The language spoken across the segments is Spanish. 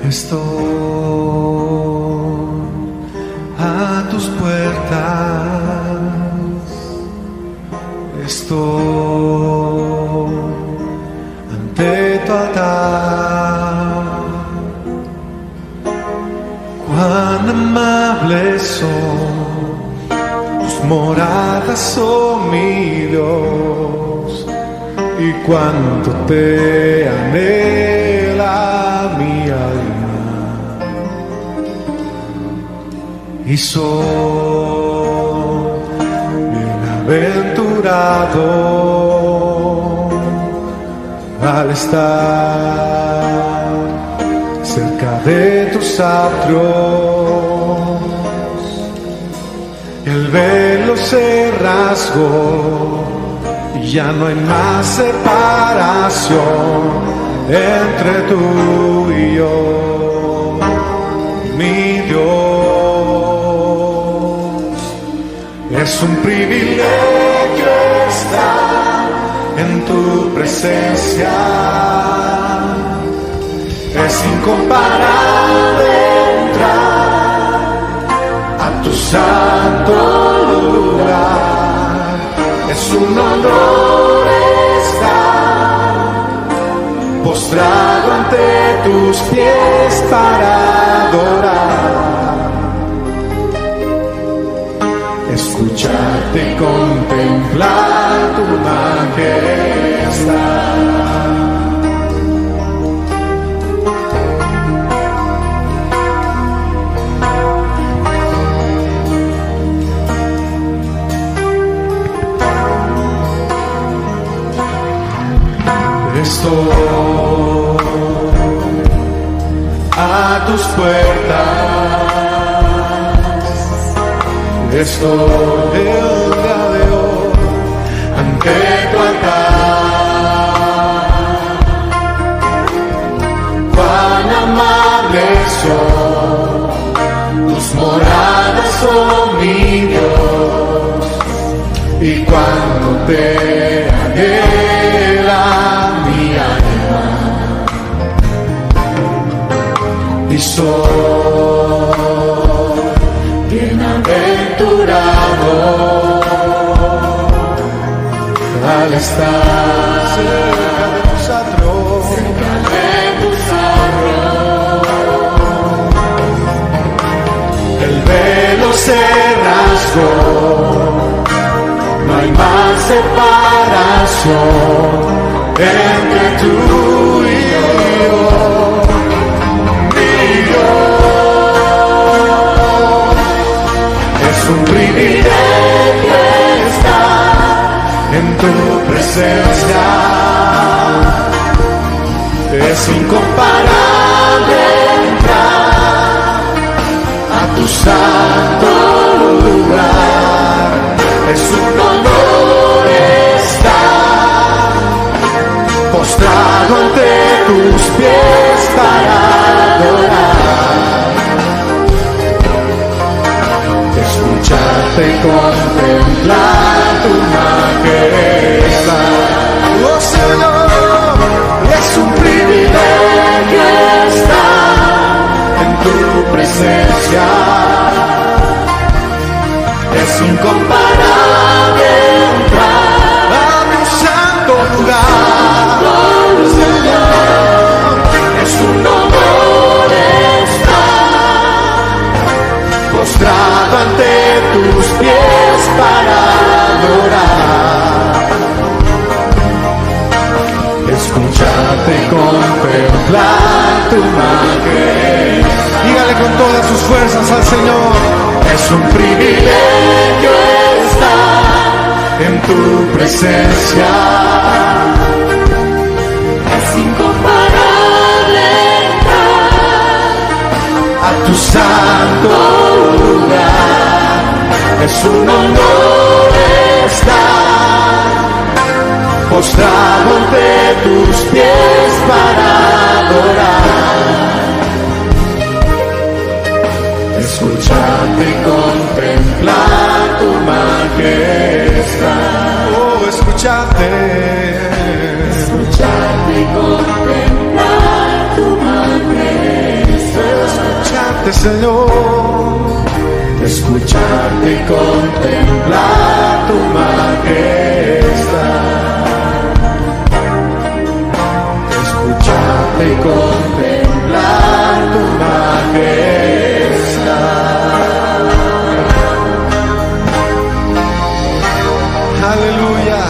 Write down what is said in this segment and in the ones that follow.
Estoy a tus puertas, estoy ante tu altar. Cuán amables son tus moradas, oh mi Dios, y cuánto te anhela mi alma. Y soy bienaventurado al estar cerca de tus atrios. El velo se rasgó y ya no hay más separación entre tú y yo, mi Dios. Es un privilegio estar en tu presencia. Es incomparable entrar a tu santo lugar. Es un honor estar postrado ante tus pies para adorar. Escucharte y contemplar tu majestad. Estoy a tus puertas, estoy el día de hoy ante tu altar. Cuán amables son tus moradas, oh mi Dios, y cuánto te anhela mi alma. Y soy bienaventurado al estar cerca de tus atrios. El velo se rasgó, no hay más separación entre tú y yo, mi Dios. Es un privilegio estar en tu presencia. Es incomparable entrar a tu santo lugar. Es un honor estar postrado ante tus pies para adorar. Escucharte y contemplar tu majestad. Oh Señor, es un privilegio estar en tu presencia. Es incomparable entrar a tu santo lugar. Señor, es un honor estar postrado ante tus pies para adorar. Escucharte y contemplar tu majestad. Dígale con todas sus fuerzas al Señor. Es un privilegio estar en tu presencia. Es incomparable entrar a tu santo lugar. Es un honor estar postrado ante tus pies para adorar. Escucharte y contemplar tu majestad. Oh, escucharte. Escucharte y contemplar tu majestad. escucharte, Señor, escucharte y contemplar tu majestad. Escucharte y contemplar tu majestad. Aleluya.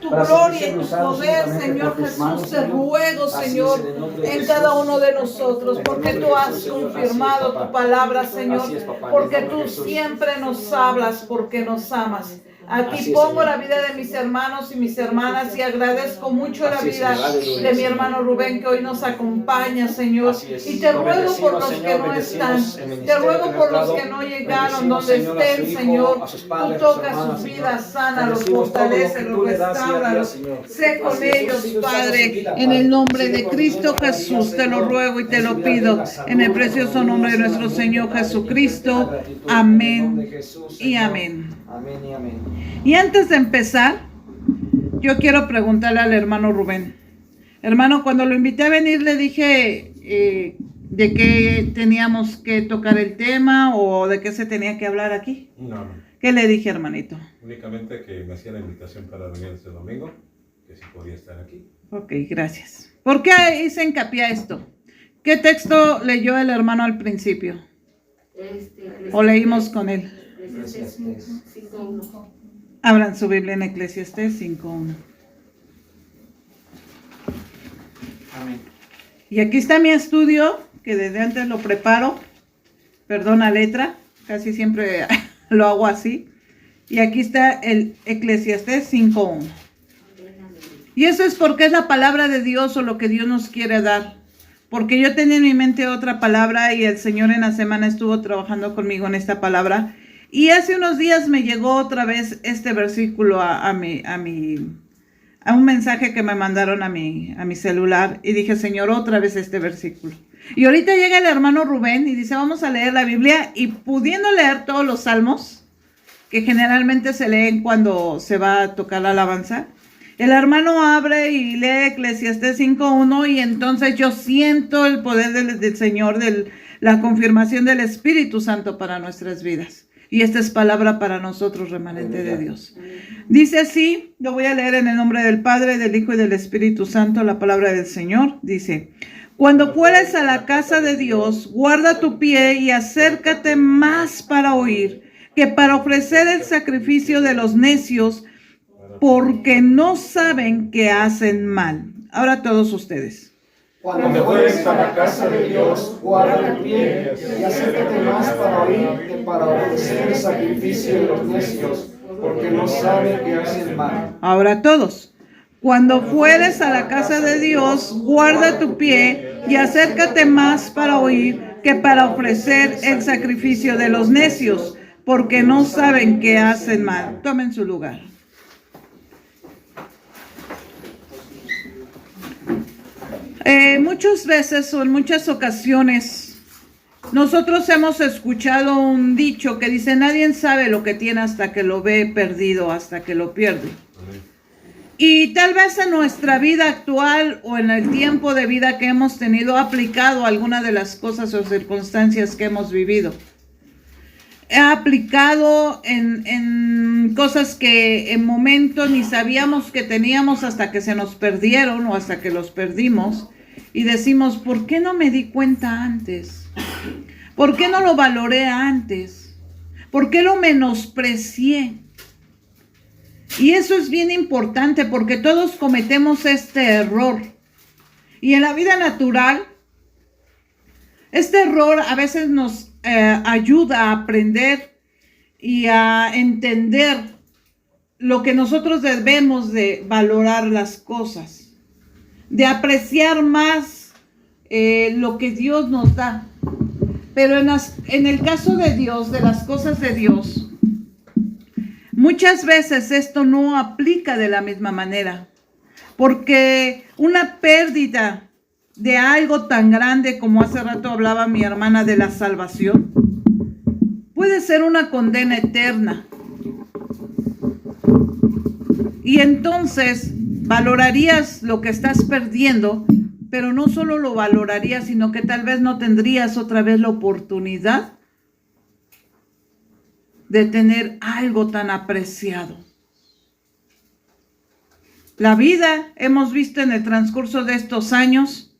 Tu gloria y tu poder, Señor Jesús, te ruego, Señor, en cada uno de nosotros, porque tú has confirmado tu palabra, Señor, porque tú siempre nos hablas, porque nos amas. Aquí pongo la vida de mis hermanos y mis hermanas y agradezco mucho la vida de mi hermano Rubén que hoy nos acompaña, Señor. Y te ruego por los que no están, te ruego por los que no llegaron, donde estén, Señor. Tú tocas sus vidas, sánalos, fortalécelos, restáuralos. Sé con ellos, Padre, en el nombre de Cristo Jesús. Te lo ruego y te lo pido, en el precioso nombre de nuestro Señor Jesucristo. Amén y amén. Amén y amén. Y antes de empezar, yo quiero preguntarle al hermano Rubén. Hermano, cuando lo invité a venir le dije de qué teníamos que tocar el tema o de qué se tenía que hablar aquí. No. ¿Qué le dije, hermanito? Únicamente que me hacía la invitación para venir este domingo, que si podía estar aquí. Ok, gracias. ¿Por qué hice hincapié a esto? ¿Qué texto leyó el hermano al principio? ¿O leímos con él? Abran su Biblia en Eclesiastés 5:1. Amén. Y aquí está mi estudio, que desde antes lo preparo. Perdona letra, casi siempre lo hago así. Y aquí está el Eclesiastés 5:1. Y eso es porque es la palabra de Dios o lo que Dios nos quiere dar. Porque yo tenía en mi mente otra palabra y el Señor en la semana estuvo trabajando conmigo en esta palabra. Y hace unos días me llegó otra vez este versículo a un mensaje que me mandaron a mi celular. Y dije, Señor, otra vez este versículo. Y ahorita llega el hermano Rubén y dice, vamos a leer la Biblia. Y pudiendo leer todos los salmos, que generalmente se leen cuando se va a tocar la alabanza, el hermano abre y lee Eclesiastés 5:1 y entonces yo siento el poder del Señor, la confirmación del Espíritu Santo para nuestras vidas. Y esta es palabra para nosotros, remanente de Dios. Dice así, lo voy a leer en el nombre del Padre, del Hijo y del Espíritu Santo, la palabra del Señor. Dice, cuando fueres a la casa de Dios, guarda tu pie y acércate más para oír que para ofrecer el sacrificio de los necios, porque no saben que hacen mal. Ahora todos ustedes. Cuando fueres a la casa de Dios, guarda tu pie y acércate más para oír que para ofrecer el sacrificio de los necios, porque no saben que hacen mal. Ahora todos. Cuando fueres a la casa de Dios, guarda tu pie y acércate más para oír que para ofrecer el sacrificio de los necios, porque no saben que hacen mal. Tomen su lugar. Muchas veces o en muchas ocasiones nosotros hemos escuchado un dicho que dice, nadie sabe lo que tiene hasta que lo ve perdido, hasta que lo pierde. Y tal vez en nuestra vida actual o en el tiempo de vida que hemos tenido aplicado alguna de las cosas o circunstancias que hemos vivido. He aplicado en cosas que en momento ni sabíamos que teníamos hasta que se nos perdieron o hasta que los perdimos. Y decimos, ¿por qué no me di cuenta antes? ¿Por qué no lo valoré antes? ¿Por qué lo menosprecié? Y eso es bien importante porque todos cometemos este error. Y en la vida natural, este error a veces nos ayuda a aprender y a entender lo que nosotros debemos de valorar las cosas. De apreciar más lo que Dios nos da. Pero en el caso de Dios, de las cosas de Dios, muchas veces esto no aplica de la misma manera. Porque una pérdida de algo tan grande como hace rato hablaba mi hermana de la salvación, puede ser una condena eterna. Y entonces valorarías lo que estás perdiendo pero no solo lo valorarías, sino que tal vez no tendrías otra vez la oportunidad de tener algo tan apreciado. La vida, hemos visto en el transcurso de estos años,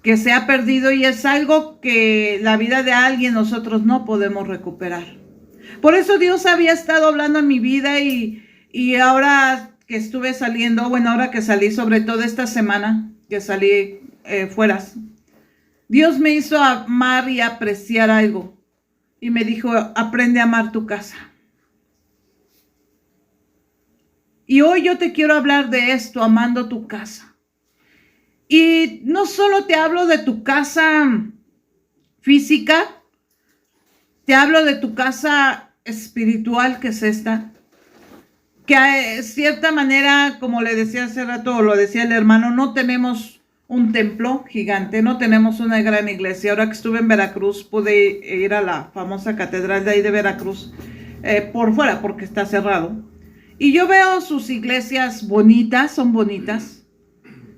que se ha perdido y es algo que la vida de alguien nosotros no podemos recuperar. Por eso Dios había estado hablando en mi vida y ahora que estuve saliendo, bueno, ahora que salí, sobre todo esta semana que salí fuera, Dios me hizo amar y apreciar algo y me dijo, aprende a amar tu casa. Y hoy yo te quiero hablar de esto, amando tu casa. Y no solo te hablo de tu casa física, te hablo de tu casa espiritual, que es esta. Que de cierta manera, como le decía hace rato, o lo decía el hermano, no tenemos un templo gigante, no tenemos una gran iglesia. Ahora que estuve en Veracruz, pude ir a la famosa catedral de ahí de Veracruz, por fuera, porque está cerrado. Y yo veo sus iglesias bonitas, son bonitas.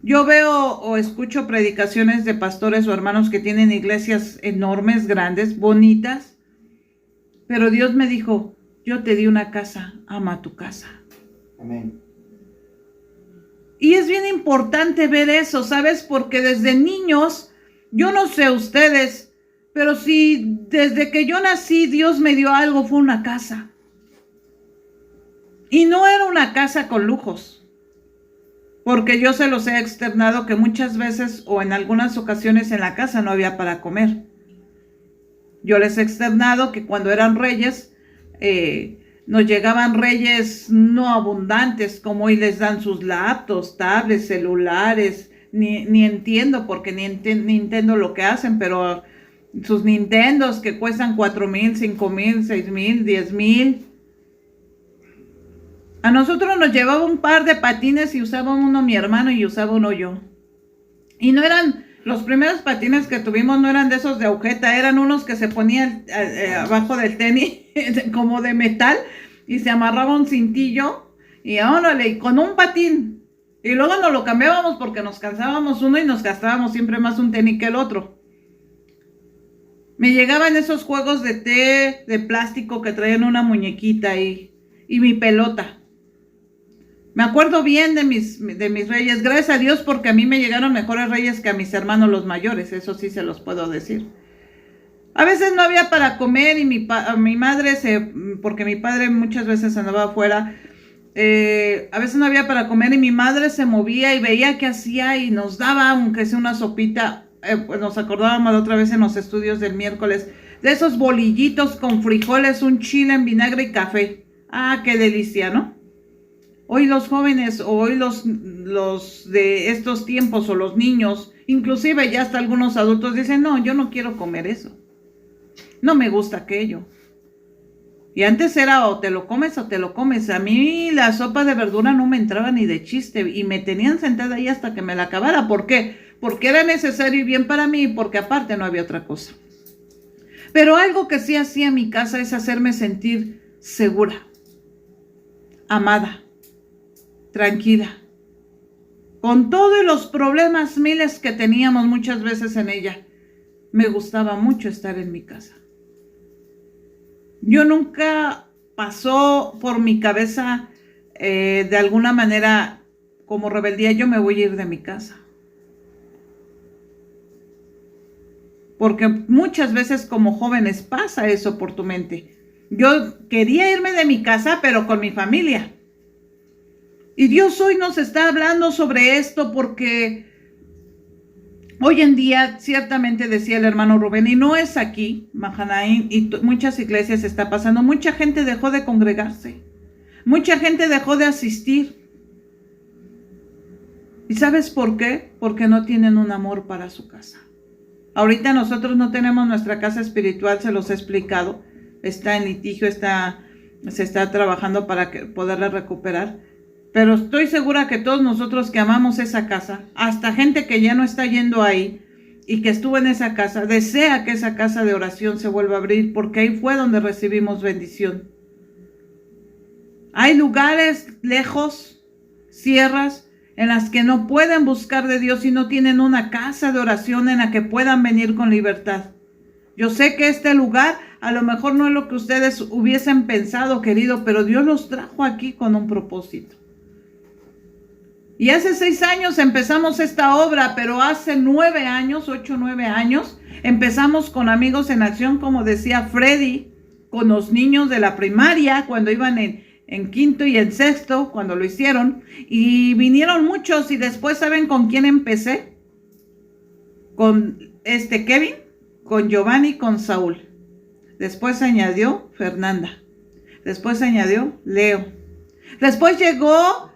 Yo veo o escucho predicaciones de pastores o hermanos que tienen iglesias enormes, grandes, bonitas. Pero Dios me dijo, yo te di una casa, ama tu casa. Amén. Y es bien importante ver eso, ¿sabes? Porque desde niños, yo no sé ustedes, pero si desde que yo nací Dios me dio algo, fue una casa. Y no era una casa con lujos, porque yo se los he externado que muchas veces o en algunas ocasiones en la casa no había para comer. Yo les he externado que cuando eran reyes, nos llegaban reyes no abundantes, como hoy les dan sus laptops, tablets, celulares, ni entiendo, porque ni entiendo lo que hacen, pero sus Nintendos que cuestan 4,000, 5,000, 6,000, 10,000. A nosotros nos llevaba un par de patines y usaba uno mi hermano y usaba uno yo. Y no eran, los primeros patines que tuvimos no eran de esos de agujeta, eran unos que se ponían abajo del tenis, como de metal, y se amarraba un cintillo, y órale, con un patín. Y luego nos lo cambiábamos porque nos cansábamos uno y nos gastábamos siempre más un tenis que el otro. Me llegaban esos juegos de té, de plástico que traían una muñequita ahí, y mi pelota. Me acuerdo bien de mis reyes, gracias a Dios, porque a mí me llegaron mejores reyes que a mis hermanos los mayores, eso sí se los puedo decir. A veces no había para comer y mi madre, porque mi padre muchas veces andaba afuera, a veces no había para comer y mi madre se movía y veía qué hacía y nos daba, aunque sea una sopita, pues nos acordábamos otra vez en los estudios del miércoles, de esos bolillitos con frijoles, un chile en vinagre y café. Ah, qué delicia, ¿no? Hoy los jóvenes, o hoy los de estos tiempos, o los niños, inclusive ya hasta algunos adultos dicen, no, yo no quiero comer eso. No me gusta aquello. Y antes era o te lo comes o te lo comes. A mí la sopa de verdura no me entraba ni de chiste y me tenían sentada ahí hasta que me la acabara. ¿Por qué? Porque era necesario y bien para mí, porque aparte no había otra cosa. Pero algo que sí hacía mi casa es hacerme sentir segura, amada, tranquila, con todos los problemas miles que teníamos muchas veces en ella. Me gustaba mucho estar en mi casa. Yo nunca pasó por mi cabeza de alguna manera como rebeldía, yo me voy a ir de mi casa. Porque muchas veces como jóvenes pasa eso por tu mente. Yo quería irme de mi casa, pero con mi familia. Y Dios hoy nos está hablando sobre esto porque hoy en día, ciertamente decía el hermano Rubén, y no es aquí, Mahanaim, y muchas iglesias está pasando, mucha gente dejó de congregarse, mucha gente dejó de asistir. ¿Y sabes por qué? Porque no tienen un amor para su casa. Ahorita nosotros no tenemos nuestra casa espiritual, se los he explicado, está en litigio, se está trabajando para poderla recuperar. Pero estoy segura que todos nosotros que amamos esa casa, hasta gente que ya no está yendo ahí y que estuvo en esa casa, desea que esa casa de oración se vuelva a abrir porque ahí fue donde recibimos bendición. Hay lugares lejos, sierras, en las que no pueden buscar de Dios y no tienen una casa de oración en la que puedan venir con libertad. Yo sé que este lugar a lo mejor no es lo que ustedes hubiesen pensado, querido, pero Dios los trajo aquí con un propósito. Y hace 6 años empezamos esta obra, pero hace 9 años, 8 o 9 años, empezamos con Amigos en Acción, como decía Freddy, con los niños de la primaria, cuando iban en quinto y en sexto, cuando lo hicieron. Y vinieron muchos, y después, ¿saben con quién empecé? Con Kevin, con Giovanni, con Saúl. Después se añadió Fernanda. Después se añadió Leo. Después llegó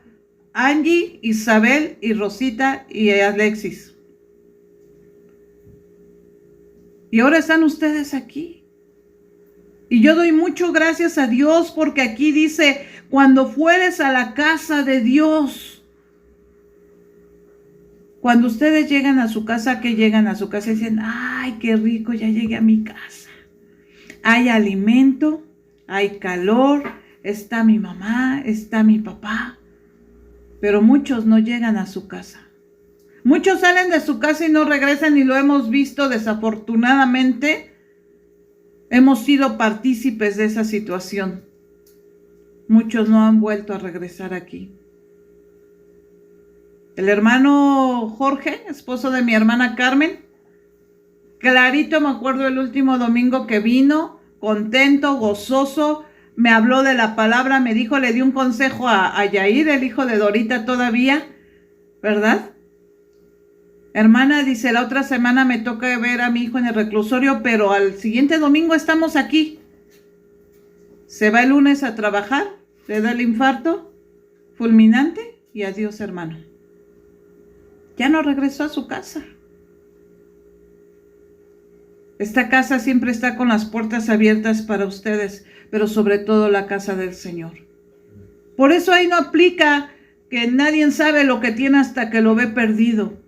Angie, Isabel y Rosita y Alexis. Y ahora están ustedes aquí. Y yo doy mucho gracias a Dios porque aquí dice, cuando fueres a la casa de Dios. Cuando ustedes llegan a su casa, que llegan a su casa y dicen, ay, qué rico, ya llegué a mi casa. Hay alimento, hay calor, está mi mamá, está mi papá. Pero muchos no llegan a su casa. Muchos salen de su casa y no regresan, y lo hemos visto desafortunadamente. Hemos sido partícipes de esa situación. Muchos no han vuelto a regresar aquí. El hermano Jorge, esposo de mi hermana Carmen, clarito me acuerdo el último domingo que vino, contento, gozoso, me habló de la palabra, me dijo, le di un consejo a Yair, el hijo de Dorita todavía, ¿verdad? Hermana, dice, la otra semana me toca ver a mi hijo en el reclusorio, pero al siguiente domingo estamos aquí. Se va el lunes a trabajar, le da el infarto fulminante y adiós, hermano. Ya no regresó a su casa. Esta casa siempre está con las puertas abiertas para ustedes, pero sobre todo la casa del Señor. Por eso ahí no aplica que nadie sabe lo que tiene hasta que lo ve perdido.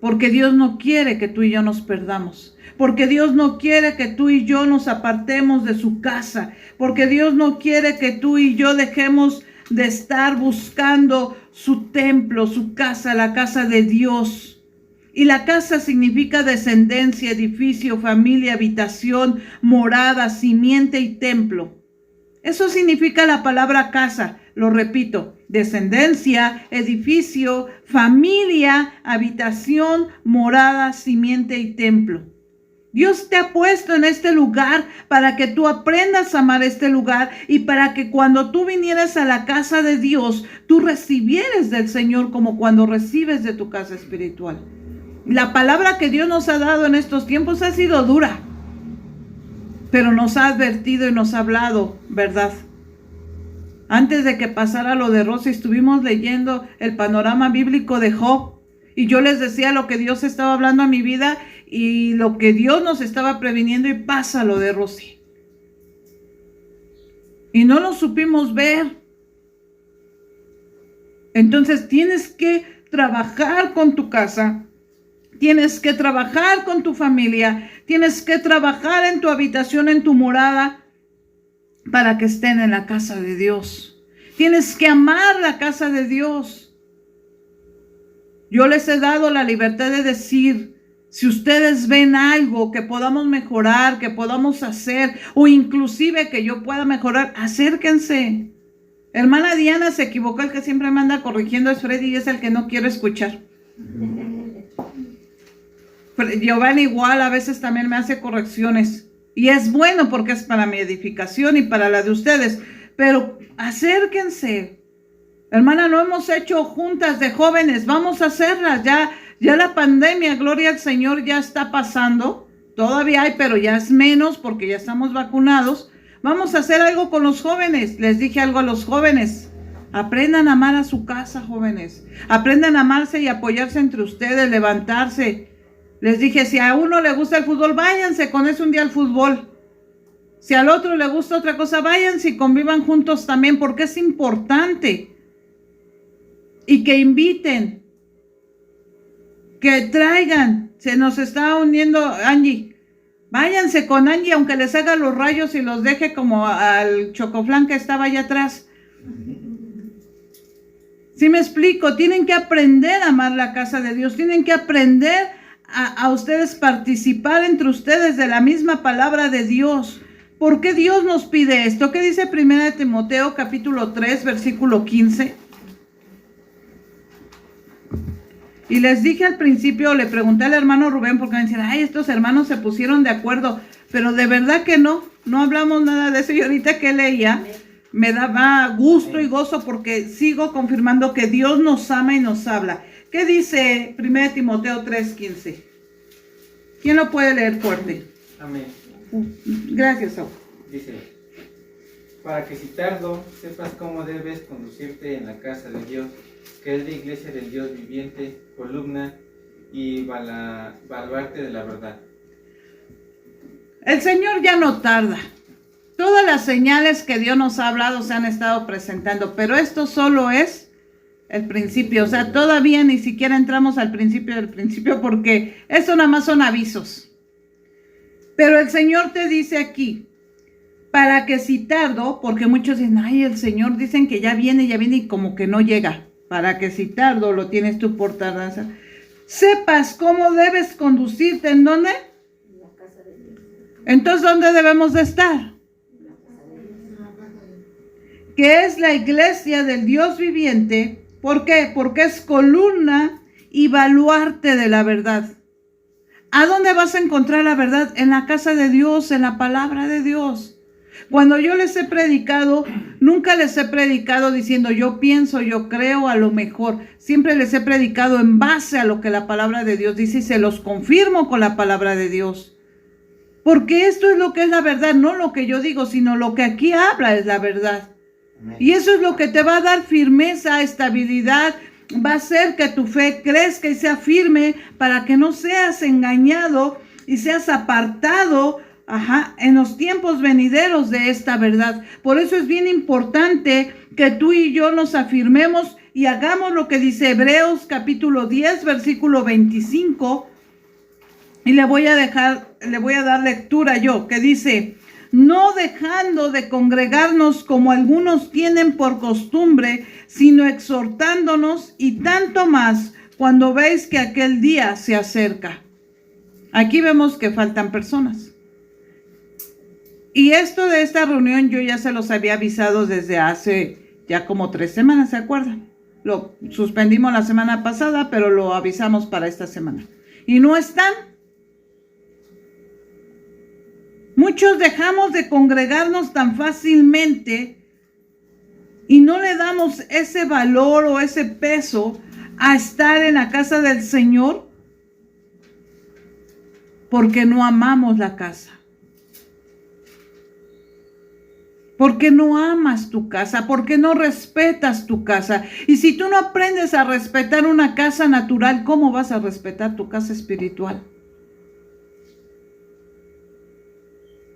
Porque Dios no quiere que tú y yo nos perdamos. Porque Dios no quiere que tú y yo nos apartemos de su casa. Porque Dios no quiere que tú y yo dejemos de estar buscando su templo, su casa, la casa de Dios. Y la casa significa descendencia, edificio, familia, habitación, morada, simiente y templo. Eso significa la palabra casa. Lo repito, descendencia, edificio, familia, habitación, morada, simiente y templo. Dios te ha puesto en este lugar para que tú aprendas a amar este lugar y para que cuando tú vinieras a la casa de Dios, tú recibieres del Señor como cuando recibes de tu casa espiritual. La palabra que Dios nos ha dado en estos tiempos ha sido dura, pero nos ha advertido y nos ha hablado, ¿verdad? Antes de que pasara lo de Rosy, estuvimos leyendo el panorama bíblico de Job. Y yo les decía lo que Dios estaba hablando a mi vida y lo que Dios nos estaba previniendo, y pasa lo de Rosy. Y no lo supimos ver. Entonces tienes que trabajar con tu casa. Tienes que trabajar con tu familia. Tienes que trabajar en tu habitación, en tu morada, para que estén en la casa de Dios. Tienes que amar la casa de Dios. Yo les he dado la libertad de decir, si ustedes ven algo que podamos mejorar, que podamos hacer, o inclusive que yo pueda mejorar, acérquense. Hermana Diana se equivocó, el que siempre me anda corrigiendo es Freddy y es el que no quiero escuchar. Giovanni igual a veces también me hace correcciones. Y es bueno porque es para mi edificación y para la de ustedes. Pero acérquense. Hermana, no hemos hecho juntas de jóvenes. Vamos a hacerlas. Ya la pandemia, gloria al Señor, ya está pasando. Todavía hay, pero ya es menos porque ya estamos vacunados. Vamos a hacer algo con los jóvenes. Les dije algo a los jóvenes. Aprendan a amar a su casa, jóvenes. Aprendan a amarse y apoyarse entre ustedes, levantarse. Les dije, si a uno le gusta el fútbol, váyanse con eso un día al fútbol. Si al otro le gusta otra cosa, váyanse y convivan juntos también, porque es importante. Y que inviten, que traigan. Se nos está uniendo Angie. Váyanse con Angie, aunque les haga los rayos y los deje como al chocoflán que estaba allá atrás. ¿Sí me explico? Tienen que aprender a amar la casa de Dios, tienen que aprender a ustedes participar entre ustedes de la misma palabra de Dios. ¿Por qué Dios nos pide esto? ¿Qué dice 1 Timoteo capítulo 3, versículo 15? Y les dije al principio, le pregunté al hermano Rubén, porque me decían, ay, estos hermanos se pusieron de acuerdo, pero de verdad que no hablamos nada de eso. Y ahorita que leía, me daba gusto y gozo porque sigo confirmando que Dios nos ama y nos habla. ¿Qué dice 1 Timoteo 3:15? ¿Quién lo puede leer fuerte? Amén. Gracias, Saúl. Dice, para que si tardo sepas cómo debes conducirte en la casa de Dios, que es la iglesia del Dios viviente, columna y baluarte de la verdad. El Señor ya no tarda. Todas las señales que Dios nos ha hablado se han estado presentando, pero esto solo es el principio. O sea, todavía ni siquiera entramos al principio del principio, porque eso nada más son avisos. Pero el Señor te dice aquí, para que si tardo, porque muchos dicen, ay, el Señor dicen que ya viene y como que no llega. Para que si tardo lo tienes tú por tardanza. Sepas cómo debes conducirte, ¿en dónde? En la casa de Dios. Entonces, ¿dónde debemos de estar? Que es la iglesia del Dios viviente. ¿Por qué? Porque es columna y baluarte de la verdad. ¿A dónde vas a encontrar la verdad? En la casa de Dios, en la palabra de Dios. Cuando yo les he predicado, nunca les he predicado diciendo yo pienso, yo creo, a lo mejor. Siempre les he predicado en base a lo que la palabra de Dios dice y se los confirmo con la palabra de Dios. Porque esto es lo que es la verdad, no lo que yo digo, sino lo que aquí habla es la verdad. Y eso es lo que te va a dar firmeza, estabilidad, va a hacer que tu fe crezca y sea firme para que no seas engañado y seas apartado en los tiempos venideros de esta verdad. Por eso es bien importante que tú y yo nos afirmemos y hagamos lo que dice Hebreos capítulo 10, versículo 25. Y le voy a dar lectura yo, que dice, no dejando de congregarnos como algunos tienen por costumbre, sino exhortándonos, y tanto más cuando veis que aquel día se acerca. Aquí vemos que faltan personas. Y esto de esta reunión yo ya se los había avisado desde hace ya como 3 semanas, ¿se acuerdan? Lo suspendimos la semana pasada, pero lo avisamos para esta semana. Y no están. Muchos dejamos de congregarnos tan fácilmente y no le damos ese valor o ese peso a estar en la casa del Señor porque no amamos la casa. Porque no amas tu casa, porque no respetas tu casa. Y si tú no aprendes a respetar una casa natural, ¿cómo vas a respetar tu casa espiritual?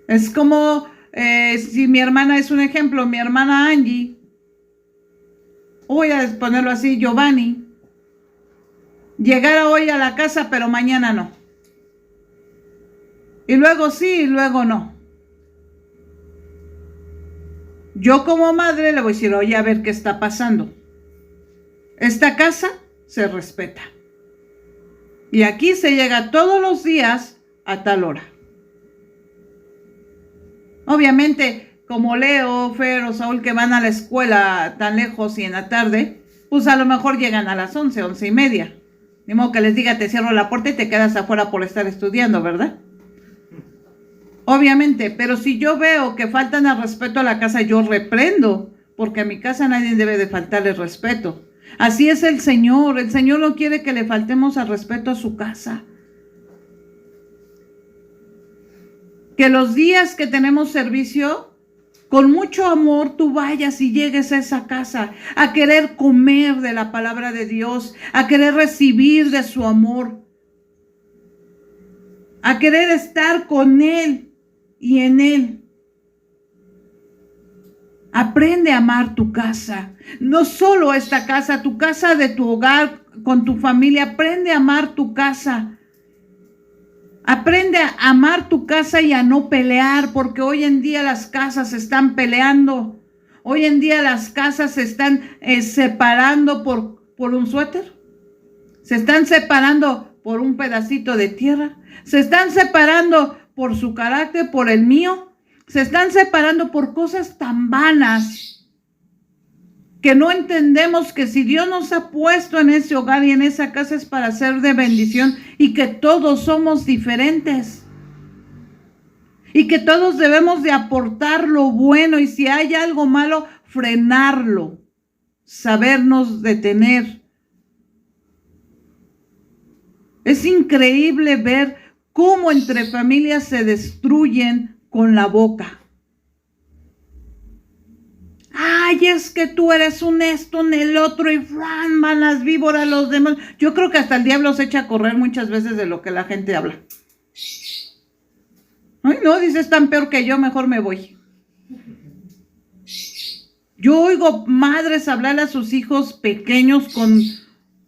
Es como si mi hermana es un ejemplo, mi hermana Angie, voy a ponerlo así, Giovanni, llegara hoy a la casa, pero mañana no. Y luego sí, y luego no. Yo como madre le voy a decir, oye, a ver qué está pasando. Esta casa se respeta. Y aquí se llega todos los días a tal hora. Obviamente, como Leo, Fer o Saúl que van a la escuela tan lejos y en la tarde, pues a lo mejor llegan a las 11, 11:30. Ni modo que les diga, te cierro la puerta y te quedas afuera por estar estudiando, ¿verdad? Obviamente, pero si yo veo que faltan al respeto a la casa, yo reprendo, porque a mi casa nadie debe de faltarle respeto. Así es el Señor no quiere que le faltemos al respeto a su casa. Que los días que tenemos servicio, con mucho amor tú vayas y llegues a esa casa a querer comer de la palabra de Dios, a querer recibir de su amor, a querer estar con Él y en Él. Aprende a amar tu casa, no solo esta casa, tu casa de tu hogar, con tu familia. Aprende a amar tu casa. Aprende a amar tu casa y a no pelear, porque hoy en día las casas están peleando. hoy en día las casas se están separando por un suéter. Se están separando por un pedacito de tierra. Se están separando por su carácter, por el mío. Se están separando por cosas tan vanas que no entendemos que si Dios nos ha puesto en ese hogar y en esa casa es para ser de bendición y que todos somos diferentes. Y que todos debemos de aportar lo bueno y si hay algo malo, frenarlo. Sabernos detener. Es increíble ver cómo entre familias se destruyen con la boca. Ay, es que tú eres un esto en el otro y van las víboras, los demás. Yo creo que hasta el diablo se echa a correr muchas veces de lo que la gente habla. Ay, no, dices tan peor que yo, mejor me voy. Yo oigo madres hablarle a sus hijos pequeños con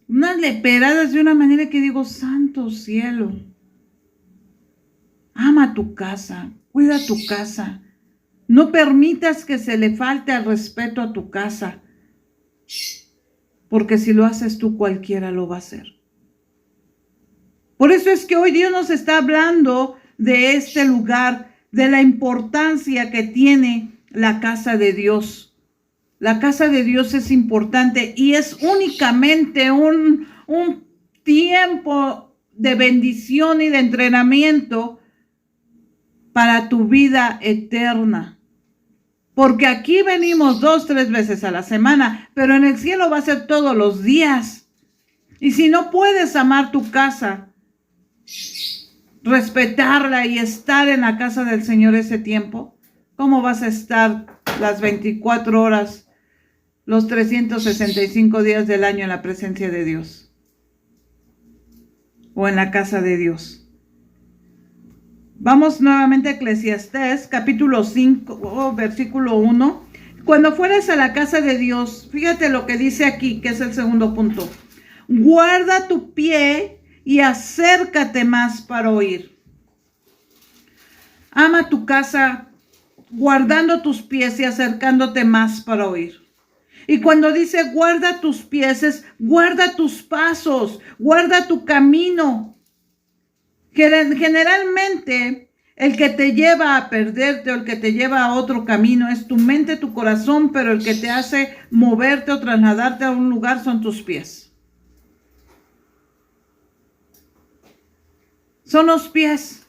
unas leperadas de una manera que digo, santo cielo. Ama tu casa, cuida tu casa. No permitas que se le falte al respeto a tu casa. Porque si lo haces tú, cualquiera lo va a hacer. Por eso es que hoy Dios nos está hablando de este lugar, de la importancia que tiene la casa de Dios. La casa de Dios es importante y es únicamente un tiempo de bendición y de entrenamiento para tu vida eterna. Porque aquí venimos 2, 3 veces a la semana, pero en el cielo va a ser todos los días. Y si no puedes amar tu casa, respetarla y estar en la casa del Señor ese tiempo, ¿cómo vas a estar las 24 horas, los 365 días del año en la presencia de Dios? O en la casa de Dios. Vamos nuevamente a Eclesiastés, capítulo 5, versículo 1. Cuando fueres a la casa de Dios, fíjate lo que dice aquí, que es el segundo punto. Guarda tu pie y acércate más para oír. Ama tu casa guardando tus pies y acercándote más para oír. Y cuando dice guarda tus pies, es guarda tus pasos, guarda tu camino. Generalmente el que te lleva a perderte o el que te lleva a otro camino es tu mente, tu corazón, pero el que te hace moverte o trasladarte a un lugar son tus pies. Son los pies.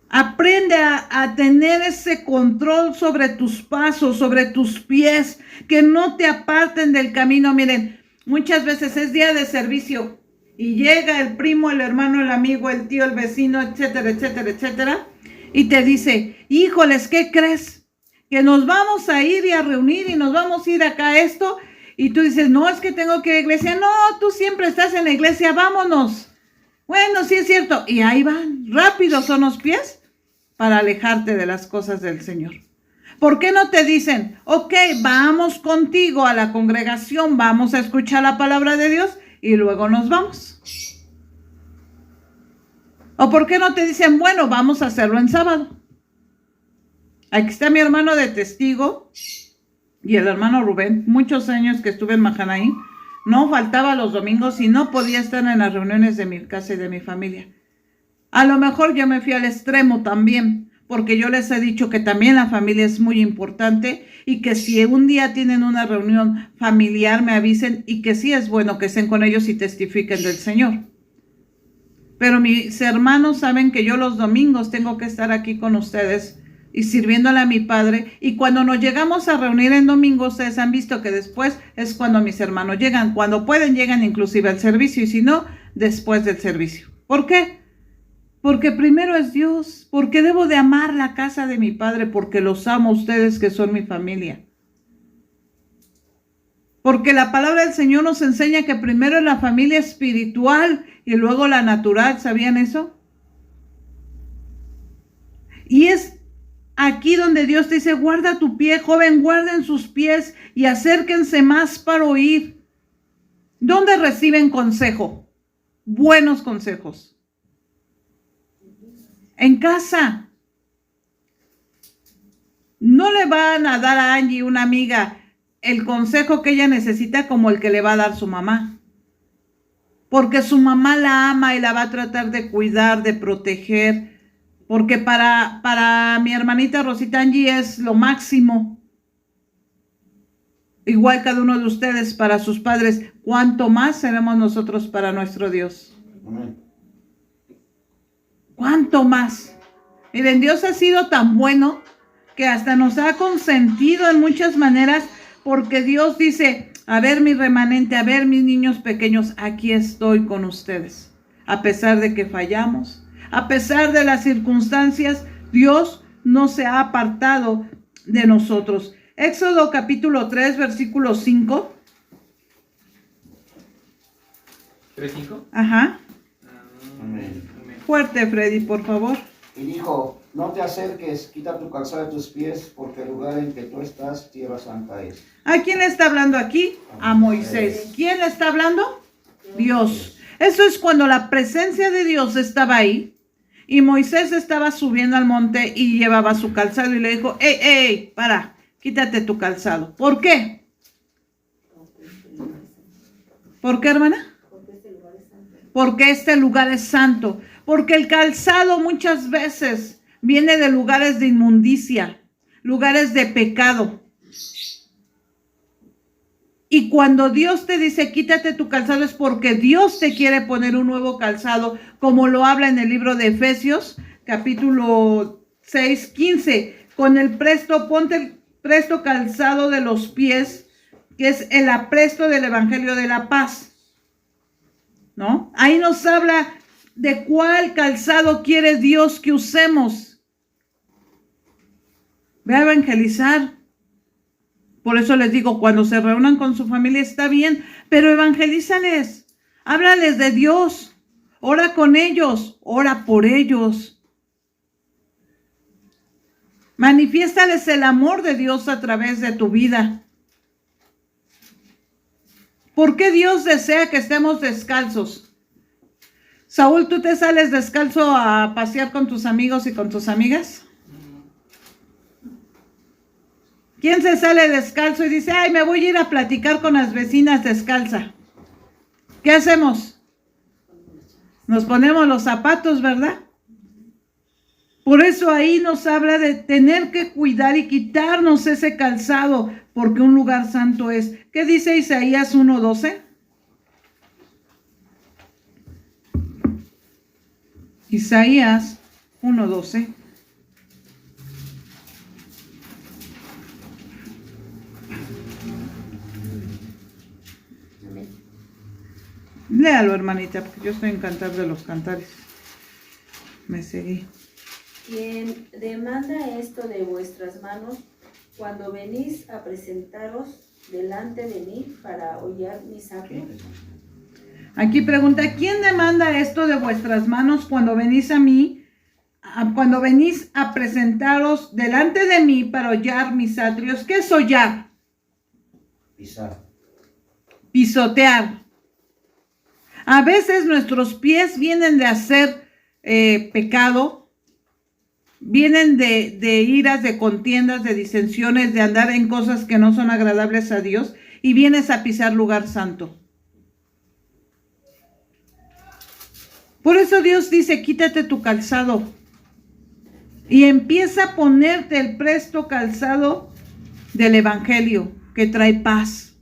Aprende a tener ese control sobre tus pasos, sobre tus pies, que no te aparten del camino. Miren, muchas veces es día de servicio y llega el primo, el hermano, el amigo, el tío, el vecino, etcétera, etcétera, etcétera, y te dice, híjoles, ¿qué crees? Que nos vamos a ir y a reunir y nos vamos a ir acá a esto, y tú dices, no, es que tengo que ir a la iglesia. No, tú siempre estás en la iglesia, vámonos. Bueno, sí es cierto. Y ahí van, rápido son los pies para alejarte de las cosas del Señor. ¿Por qué no te dicen, ok, vamos contigo a la congregación, vamos a escuchar la palabra de Dios y luego nos vamos? ¿O por qué no te dicen, bueno, vamos a hacerlo en sábado? Aquí está mi hermano de testigo y el hermano Rubén, muchos años que estuve en Mahanaim. No faltaba los domingos y no podía estar en las reuniones de mi casa y de mi familia. A lo mejor yo me fui al extremo también, porque yo les he dicho que también la familia es muy importante y que si un día tienen una reunión familiar me avisen y que sí es bueno que estén con ellos y testifiquen del Señor. Pero mis hermanos saben que yo los domingos tengo que estar aquí con ustedes y sirviéndole a mi padre, y cuando nos llegamos a reunir en domingo, ustedes han visto que después es cuando mis hermanos llegan, cuando pueden llegan inclusive al servicio, y si no, después del servicio. ¿Por qué? Porque primero es Dios, porque debo de amar la casa de mi padre, porque los amo a ustedes que son mi familia. Porque la palabra del Señor nos enseña que primero es la familia espiritual y luego la natural, ¿sabían eso? Y es aquí donde Dios te dice, guarda tu pie, joven, guarden sus pies y acérquense más para oír. ¿Dónde reciben consejo? Buenos consejos. En casa. No le van a dar a Angie, una amiga, el consejo que ella necesita como el que le va a dar su mamá. Porque su mamá la ama y la va a tratar de cuidar, de proteger. Porque para mi hermanita Rosita, Angie es lo máximo. Igual cada uno de ustedes para sus padres. ¿Cuánto más seremos nosotros para nuestro Dios? Amén. ¿Cuánto más? Miren, Dios ha sido tan bueno que hasta nos ha consentido en muchas maneras, porque Dios dice, a ver mi remanente, a ver mis niños pequeños, aquí estoy con ustedes. A pesar de que fallamos, a pesar de las circunstancias, Dios no se ha apartado de nosotros. Éxodo capítulo 3, versículo 5. ¿3:5? Ajá. Amén. Fuerte, Freddy, por favor. Y dijo, no te acerques, quita tu calzado de tus pies, porque el lugar en que tú estás, tierra santa es. ¿A quién le está hablando aquí? A Moisés. ¿Quién le está hablando? Dios. Eso es cuando la presencia de Dios estaba ahí y Moisés estaba subiendo al monte y llevaba su calzado y le dijo, ¡Ey, para! Quítate tu calzado. ¿Por qué? ¿Por qué, hermana? Porque este lugar es santo. Porque el calzado muchas veces viene de lugares de inmundicia, lugares de pecado. Y cuando Dios te dice quítate tu calzado es porque Dios te quiere poner un nuevo calzado, como lo habla en el libro de Efesios, capítulo 6, 15. Con el presto, ponte el presto calzado de los pies, que es el apresto del evangelio de la paz. ¿No? Ahí nos habla de cuál calzado quiere Dios que usemos. Ve a evangelizar. Por eso les digo, cuando se reúnan con su familia está bien, pero evangelízales, háblales de Dios, ora con ellos, ora por ellos. Manifiéstales el amor de Dios a través de tu vida. ¿Por qué Dios desea que estemos descalzos? Saúl, ¿tú te sales descalzo a pasear con tus amigos y con tus amigas? ¿Quién se sale descalzo y dice, ay, me voy a ir a platicar con las vecinas descalza? ¿Qué hacemos? Nos ponemos los zapatos, ¿verdad? Por eso ahí nos habla de tener que cuidar y quitarnos ese calzado, porque un lugar santo es. ¿Qué dice Isaías 1:12? Isaías 1:12. Léalo, hermanita, porque yo estoy en Cantar de los Cantares. Me seguí. Quien demanda esto de vuestras manos, cuando venís a presentaros delante de mí para hollar mis atrios. Aquí pregunta, ¿quién demanda esto de vuestras manos cuando venís a mí, cuando venís a presentaros delante de mí para hollar mis atrios? ¿Qué es hollar? Pisar. Pisotear. A veces nuestros pies vienen de hacer pecado, vienen de iras, de contiendas, de disensiones, de andar en cosas que no son agradables a Dios y vienes a pisar lugar santo. Por eso Dios dice, quítate tu calzado y empieza a ponerte el presto calzado del evangelio que trae paz.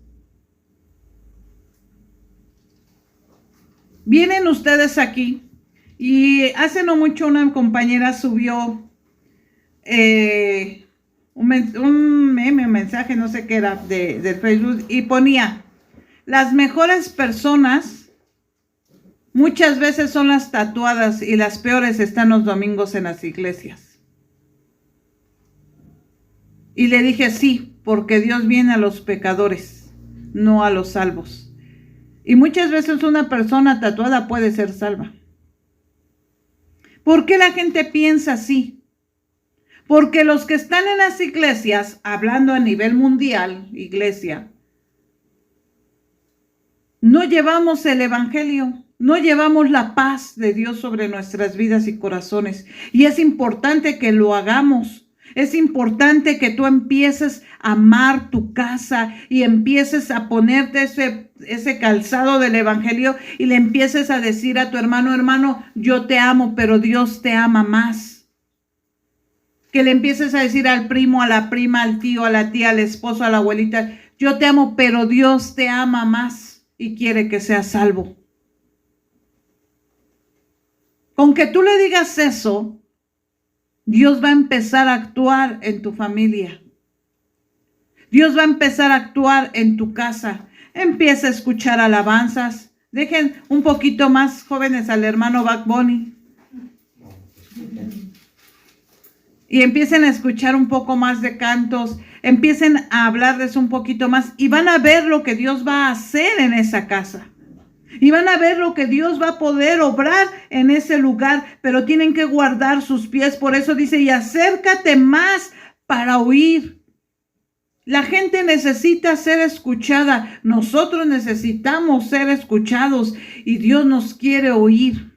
Vienen ustedes aquí y hace no mucho una compañera subió un mensaje, no sé qué era, de Facebook y ponía, las mejores personas muchas veces son las tatuadas y las peores están los domingos en las iglesias. Y le dije, sí, porque Dios viene a los pecadores, no a los salvos. Y muchas veces una persona tatuada puede ser salva. ¿Por qué la gente piensa así? Porque los que están en las iglesias, hablando a nivel mundial, iglesia, no llevamos el evangelio, no llevamos la paz de Dios sobre nuestras vidas y corazones. Y es importante que lo hagamos, Es importante que tú empieces a amar tu casa y empieces a ponerte ese calzado del evangelio y le empieces a decir a tu hermano, hermano, yo te amo, pero Dios te ama más. Que le empieces a decir al primo, a la prima, al tío, a la tía, al esposo, a la abuelita, yo te amo, pero Dios te ama más y quiere que seas salvo. Con que tú le digas eso, Dios va a empezar a actuar en tu familia. Dios va a empezar a actuar en tu casa. Empieza a escuchar alabanzas. Dejen un poquito más jóvenes al hermano Buck Bunny. Y empiecen a escuchar un poco más de cantos. Empiecen a hablarles un poquito más. Y van a ver lo que Dios va a hacer en esa casa. Y van a ver lo que Dios va a poder obrar en ese lugar, pero tienen que guardar sus pies. Por eso dice, y acércate más para oír. La gente necesita ser escuchada. Nosotros necesitamos ser escuchados y Dios nos quiere oír.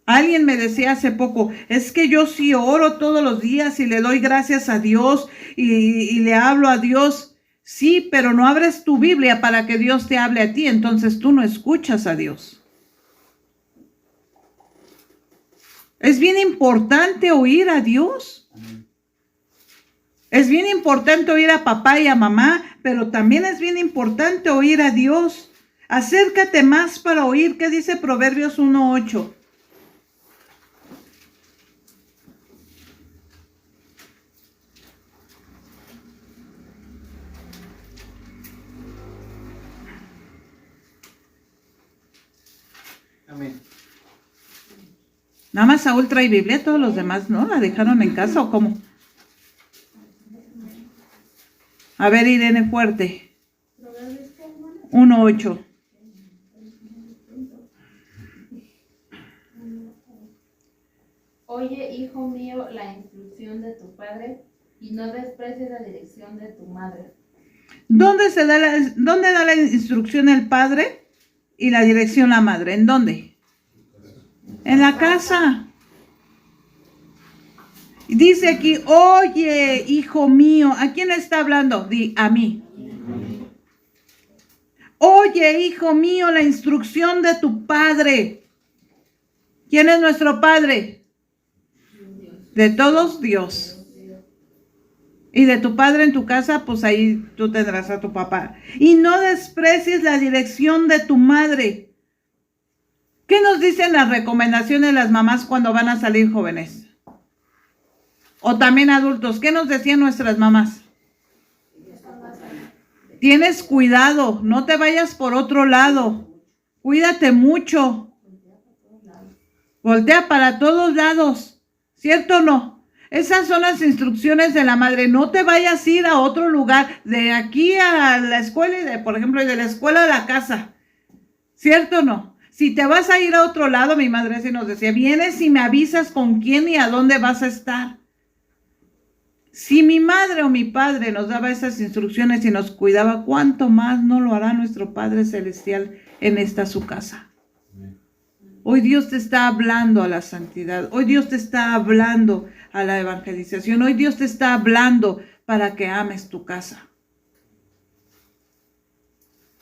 Alguien me decía hace poco, es que yo sí oro todos los días y le doy gracias a Dios y le hablo a Dios. Sí, pero no abres tu Biblia para que Dios te hable a ti, entonces tú no escuchas a Dios. Es bien importante oír a Dios. Es bien importante oír a papá y a mamá, pero también es bien importante oír a Dios. Acércate más para oír. ¿Qué dice Proverbios 1:8? Amén. Nada más Saúl trae Biblia, todos los demás, ¿no? ¿La dejaron en casa o cómo? A ver, Irene, fuerte. 1:8. Oye, hijo mío, la instrucción de tu padre y no desprecies la dirección de tu madre. ¿Dónde da la instrucción el padre y la dirección la madre? ¿En dónde? En la casa. Dice aquí, oye, hijo mío, ¿a quién está hablando? A mí. Oye, hijo mío, la instrucción de tu padre. ¿Quién es nuestro padre? De todos, Dios. Y de tu padre en tu casa, pues ahí tú tendrás a tu papá. Y no desprecies la dirección de tu madre. ¿Qué nos dicen las recomendaciones de las mamás cuando van a salir jóvenes? O también adultos. ¿Qué nos decían nuestras mamás? Tienes cuidado, no te vayas por otro lado. Cuídate mucho. Voltea para todos lados. ¿Cierto o no? Esas son las instrucciones de la madre. No te vayas a ir a otro lugar. De aquí a la escuela, y por ejemplo, y de la escuela a la casa. ¿Cierto o no? Si te vas a ir a otro lado, mi madre así nos decía, vienes y me avisas con quién y a dónde vas a estar. Si mi madre o mi padre nos daba esas instrucciones y nos cuidaba, ¿cuánto más no lo hará nuestro Padre Celestial en esta su casa? Hoy Dios te está hablando a la santidad. Hoy Dios te está hablando a la evangelización. Hoy Dios te está hablando para que ames tu casa.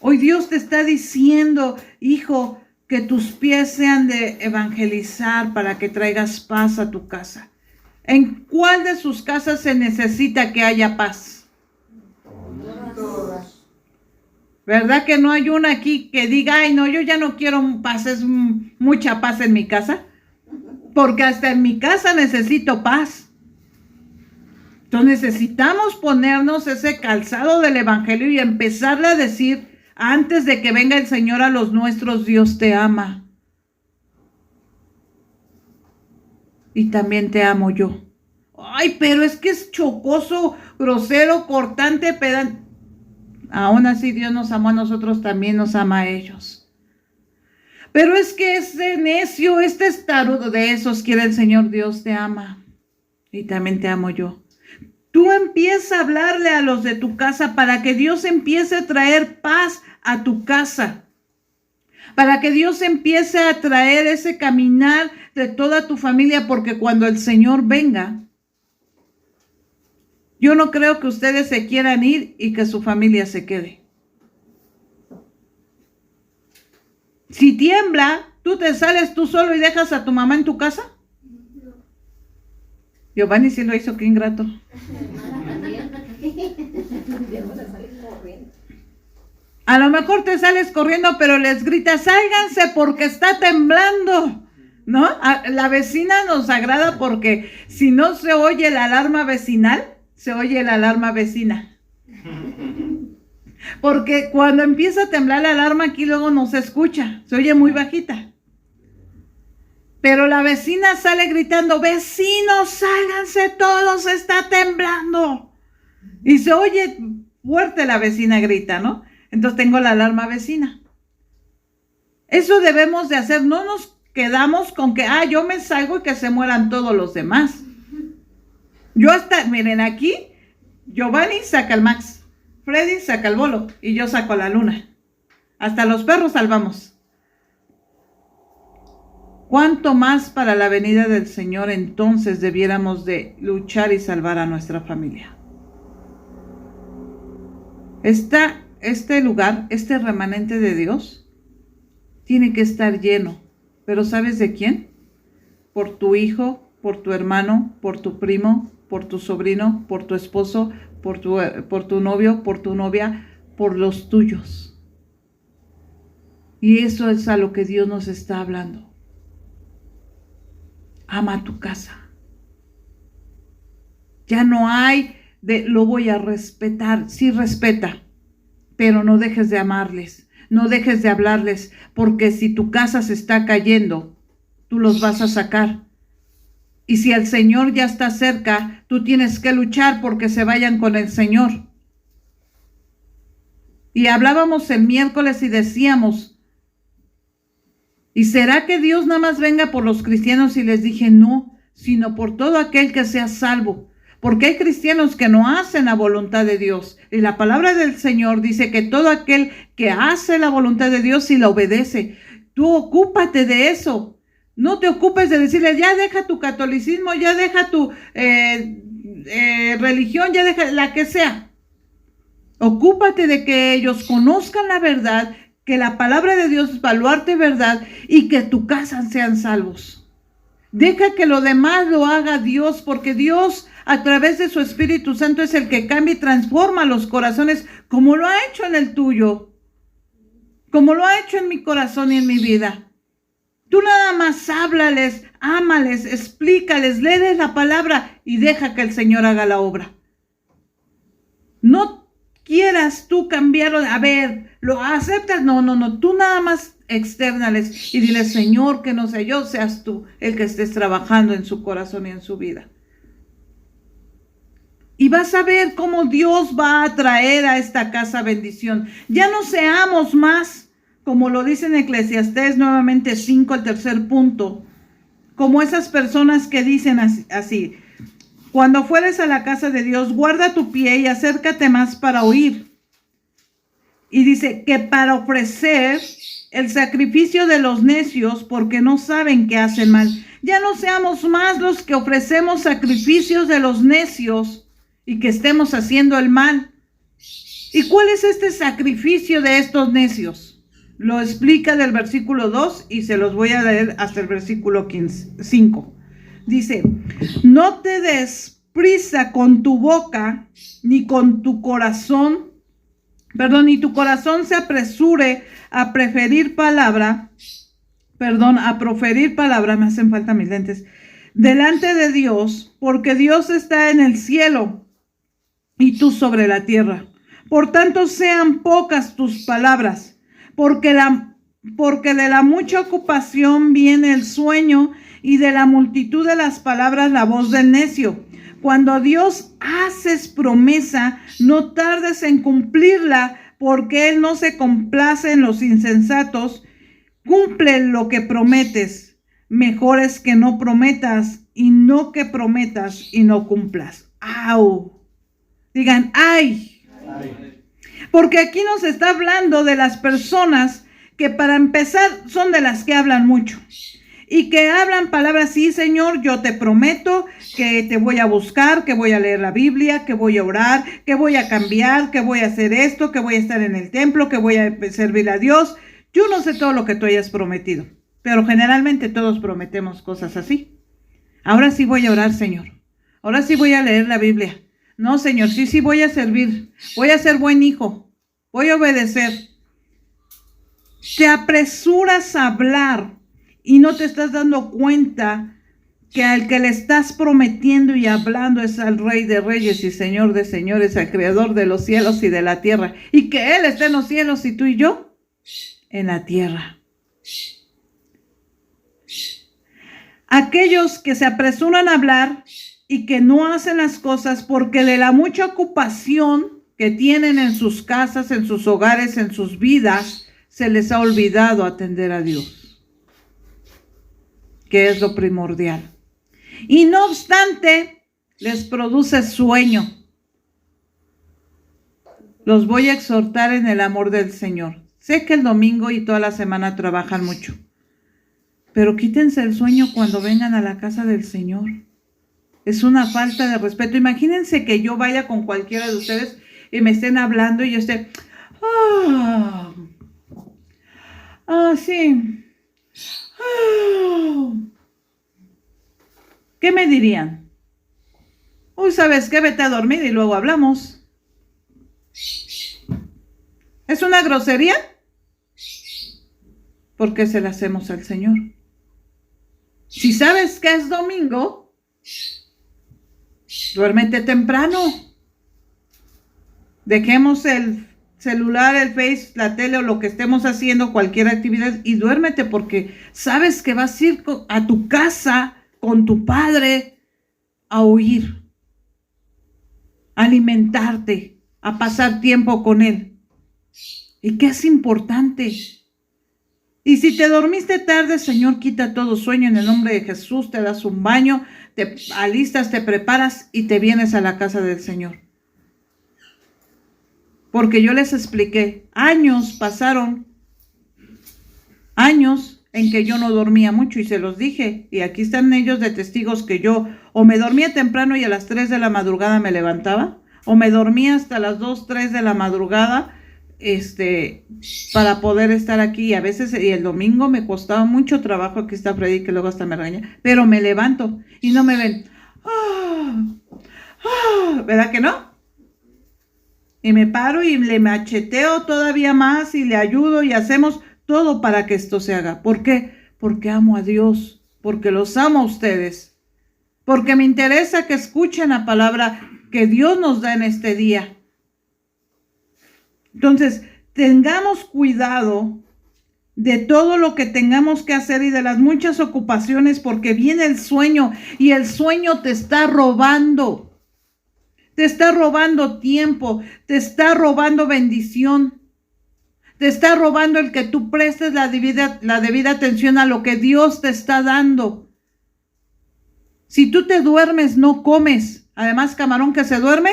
Hoy Dios te está diciendo, hijo, que tus pies sean de evangelizar para que traigas paz a tu casa. ¿En cuál de sus casas se necesita que haya paz? ¿Verdad que no hay una aquí que diga, ay, no, yo ya no quiero paz, es mucha paz en mi casa? Porque hasta en mi casa necesito paz. Entonces necesitamos ponernos ese calzado del evangelio y empezarle a decir, antes de que venga el Señor a los nuestros, Dios te ama. Y también te amo yo. Ay, pero es que es chocoso, grosero, cortante, pedante. Aún así Dios nos amó a nosotros, también nos ama a ellos. Pero es que ese necio, este testarudo, de esos quiere el Señor, Dios te ama. Y también te amo yo. Tú empieza a hablarle a los de tu casa para que Dios empiece a traer paz a tu casa. Para que Dios empiece a traer ese caminar de toda tu familia, porque cuando el Señor venga, Yo no creo que ustedes se quieran ir y que su familia se quede. Si tiembla, ¿tú te sales tú solo y dejas a tu mamá en tu casa? Giovanni sí lo hizo, qué ingrato. A lo mejor te sales corriendo, pero les gritas, sálganse porque está temblando, ¿no? La vecina nos agrada porque si no se oye la alarma vecinal, se oye la alarma vecina. Porque cuando empieza a temblar la alarma aquí luego no se escucha, se oye muy bajita. Pero la vecina sale gritando, vecinos, sálganse todos, está temblando. Y se oye fuerte, la vecina grita, ¿no? Entonces tengo la alarma vecina. Eso debemos de hacer, no nos quedamos con que, yo me salgo y que se mueran todos los demás. Yo hasta, miren aquí, Giovanni saca el Max, Freddy saca el Bolo y yo saco a la Luna. Hasta los perros salvamos. ¿Cuánto más para la venida del Señor entonces debiéramos de luchar y salvar a nuestra familia? Este lugar, este remanente de Dios, tiene que estar lleno. ¿Pero sabes de quién? Por tu hijo, por tu hermano, por tu primo, por tu sobrino, por tu esposo, por tu novio, por tu novia, por los tuyos. Y eso es a lo que Dios nos está hablando. Ama tu casa. Ya no hay de lo voy a respetar. Sí, respeta, pero no dejes de amarles, no dejes de hablarles, porque si tu casa se está cayendo, tú los vas a sacar. Y si el Señor ya está cerca, tú tienes que luchar porque se vayan con el Señor. Y hablábamos el miércoles y decíamos, ¿y será que Dios nada más venga por los cristianos? Y les dije, no, sino por todo aquel que sea salvo. Porque hay cristianos que no hacen la voluntad de Dios. Y la palabra del Señor dice que todo aquel que hace la voluntad de Dios y la obedece. Tú ocúpate de eso. No te ocupes de decirle, ya deja tu catolicismo, ya deja tu religión, ya deja la que sea. Ocúpate de que ellos conozcan la verdad, que la palabra de Dios es baluarte verdad y que tu casa sean salvos. Deja que lo demás lo haga Dios, porque Dios a través de su Espíritu Santo es el que cambia y transforma los corazones, como lo ha hecho en el tuyo, como lo ha hecho en mi corazón y en mi vida. Tú nada más háblales, ámales, explícales, léeles la palabra y deja que el Señor haga la obra. No quieras tú cambiarlo, a ver, ¿lo aceptas? No, tú nada más externales y dile, Señor, que no sea yo, seas tú el que estés trabajando en su corazón y en su vida. Y vas a ver cómo Dios va a traer a esta casa bendición. Ya no seamos más, como lo dice en Eclesiastés nuevamente 5, el tercer punto, como esas personas que dicen así, cuando fueres a la casa de Dios, guarda tu pie y acércate más para oír. Y dice que para ofrecer el sacrificio de los necios, porque no saben que hacen mal. Ya no seamos más los que ofrecemos sacrificios de los necios y que estemos haciendo el mal. ¿Y cuál es este sacrificio de estos necios? Lo explica del versículo 2 y se los voy a leer hasta el versículo 5. Dice, no te des prisa con tu boca, ni con tu corazón, ni tu corazón se apresure a proferir palabra, me hacen falta mis lentes, delante de Dios, porque Dios está en el cielo y tú sobre la tierra. Por tanto, sean pocas tus palabras, porque de la mucha ocupación viene el sueño, y de la multitud de las palabras la voz del necio. Cuando Dios haces promesa, no tardes en cumplirla, porque Él no se complace en los insensatos. Cumple lo que prometes. Mejor es que no prometas y no que prometas y no cumplas. ¡Au! Digan, ¡ay! Porque aquí nos está hablando de las personas que para empezar son de las que hablan mucho. y que hablan palabras, sí, Señor, yo te prometo que te voy a buscar, que voy a leer la Biblia, que voy a orar, que voy a cambiar, que voy a hacer esto, que voy a estar en el templo, que voy a servir a Dios. Yo no sé todo lo que tú hayas prometido, pero generalmente todos prometemos cosas así. Ahora sí voy a orar, Señor. Ahora sí voy a leer la Biblia. No, Señor, sí voy a servir. Voy a ser buen hijo. Voy a obedecer. Te apresuras a hablar y no te estás dando cuenta que al que le estás prometiendo y hablando es al Rey de Reyes y Señor de Señores, al Creador de los cielos y de la tierra. Y que Él está en los cielos y tú y yo en la tierra. Aquellos que se apresuran a hablar y que no hacen las cosas porque de la mucha ocupación que tienen en sus casas, en sus hogares, en sus vidas, se les ha olvidado atender a Dios, que es lo primordial. Y no obstante, les produce sueño. Los voy a exhortar en el amor del Señor. Sé que el domingo y toda la semana trabajan mucho, pero quítense el sueño cuando vengan a la casa del Señor. Es una falta de respeto. Imagínense que yo vaya con cualquiera de ustedes y me estén hablando y yo esté, sí. ¿Qué me dirían? Uy, ¿sabes qué? Vete a dormir y luego hablamos. ¿Es una grosería? ¿Por qué se la hacemos al Señor? Si sabes que es domingo, duérmete temprano. Dejemos el celular, el Face, la tele o lo que estemos haciendo, cualquier actividad, y duérmete porque sabes que vas a ir a tu casa con tu Padre a oír, a alimentarte, a pasar tiempo con Él. ¿Y qué es importante? Y si te dormiste tarde, Señor, quita todo sueño en el nombre de Jesús, te das un baño, te alistas, te preparas y te vienes a la casa del Señor. Porque yo les expliqué, años pasaron, años en que yo no dormía mucho y se los dije. Y aquí están ellos de testigos que yo o me dormía temprano y a las 3 de la madrugada me levantaba, o me dormía hasta las 2, 3 de la madrugada, para poder estar aquí. Y a veces, y el domingo me costaba mucho trabajo, aquí está Freddy que luego hasta me regaña, pero me levanto y no me ven. ¿Verdad que no? Y me paro y le macheteo todavía más y le ayudo y hacemos todo para que esto se haga. ¿Por qué? Porque amo a Dios, porque los amo a ustedes, porque me interesa que escuchen la palabra que Dios nos da en este día. Entonces, tengamos cuidado de todo lo que tengamos que hacer y de las muchas ocupaciones, porque viene el sueño y el sueño te está robando. Te está robando tiempo, te está robando bendición, te está robando el que tú prestes la debida atención a lo que Dios te está dando. Si tú te duermes, no comes. Además, camarón que se duerme,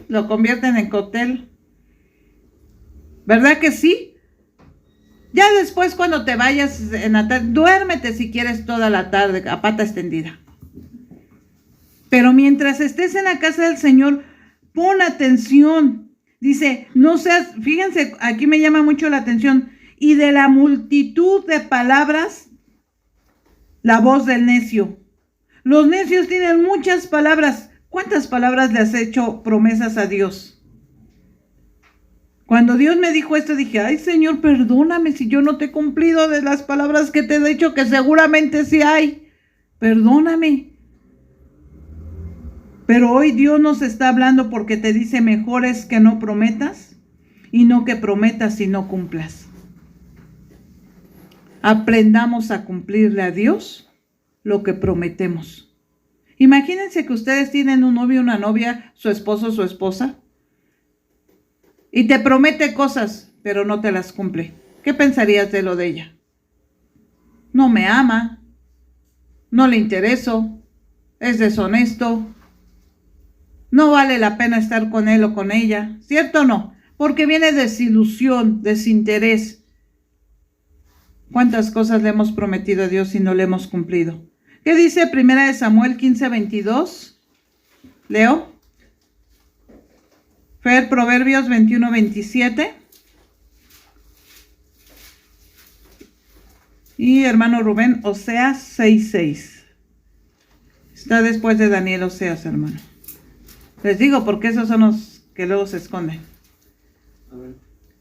lo convierten en cóctel. ¿Verdad que sí? Ya después cuando te vayas en la tarde, duérmete si quieres toda la tarde a pata extendida. Pero mientras estés en la casa del Señor, pon atención. Dice, no seas, fíjense, aquí me llama mucho la atención. Y de la multitud de palabras, la voz del necio. Los necios tienen muchas palabras. ¿Cuántas palabras le has hecho promesas a Dios? Cuando Dios me dijo esto, dije, ay Señor, perdóname si yo no te he cumplido de las palabras que te he dicho, que seguramente sí hay. Perdóname. Pero hoy Dios nos está hablando porque te dice, mejor es que no prometas y no que prometas y no cumplas. Aprendamos a cumplirle a Dios lo que prometemos. Imagínense que ustedes tienen un novio, una novia, su esposo, su esposa, y te promete cosas, pero no te las cumple. ¿Qué pensarías de lo de ella? No me ama, no le intereso, es deshonesto, no vale la pena estar con él o con ella, ¿cierto o no? Porque viene desilusión, desinterés. ¿Cuántas cosas le hemos prometido a Dios y no le hemos cumplido? ¿Qué dice 1 Samuel 15:22? Leo. Fer, Proverbios 21:27. Y hermano Rubén, Oseas 6:6. Está después de Daniel Oseas, hermano. Les digo porque esos son los que luego se esconden.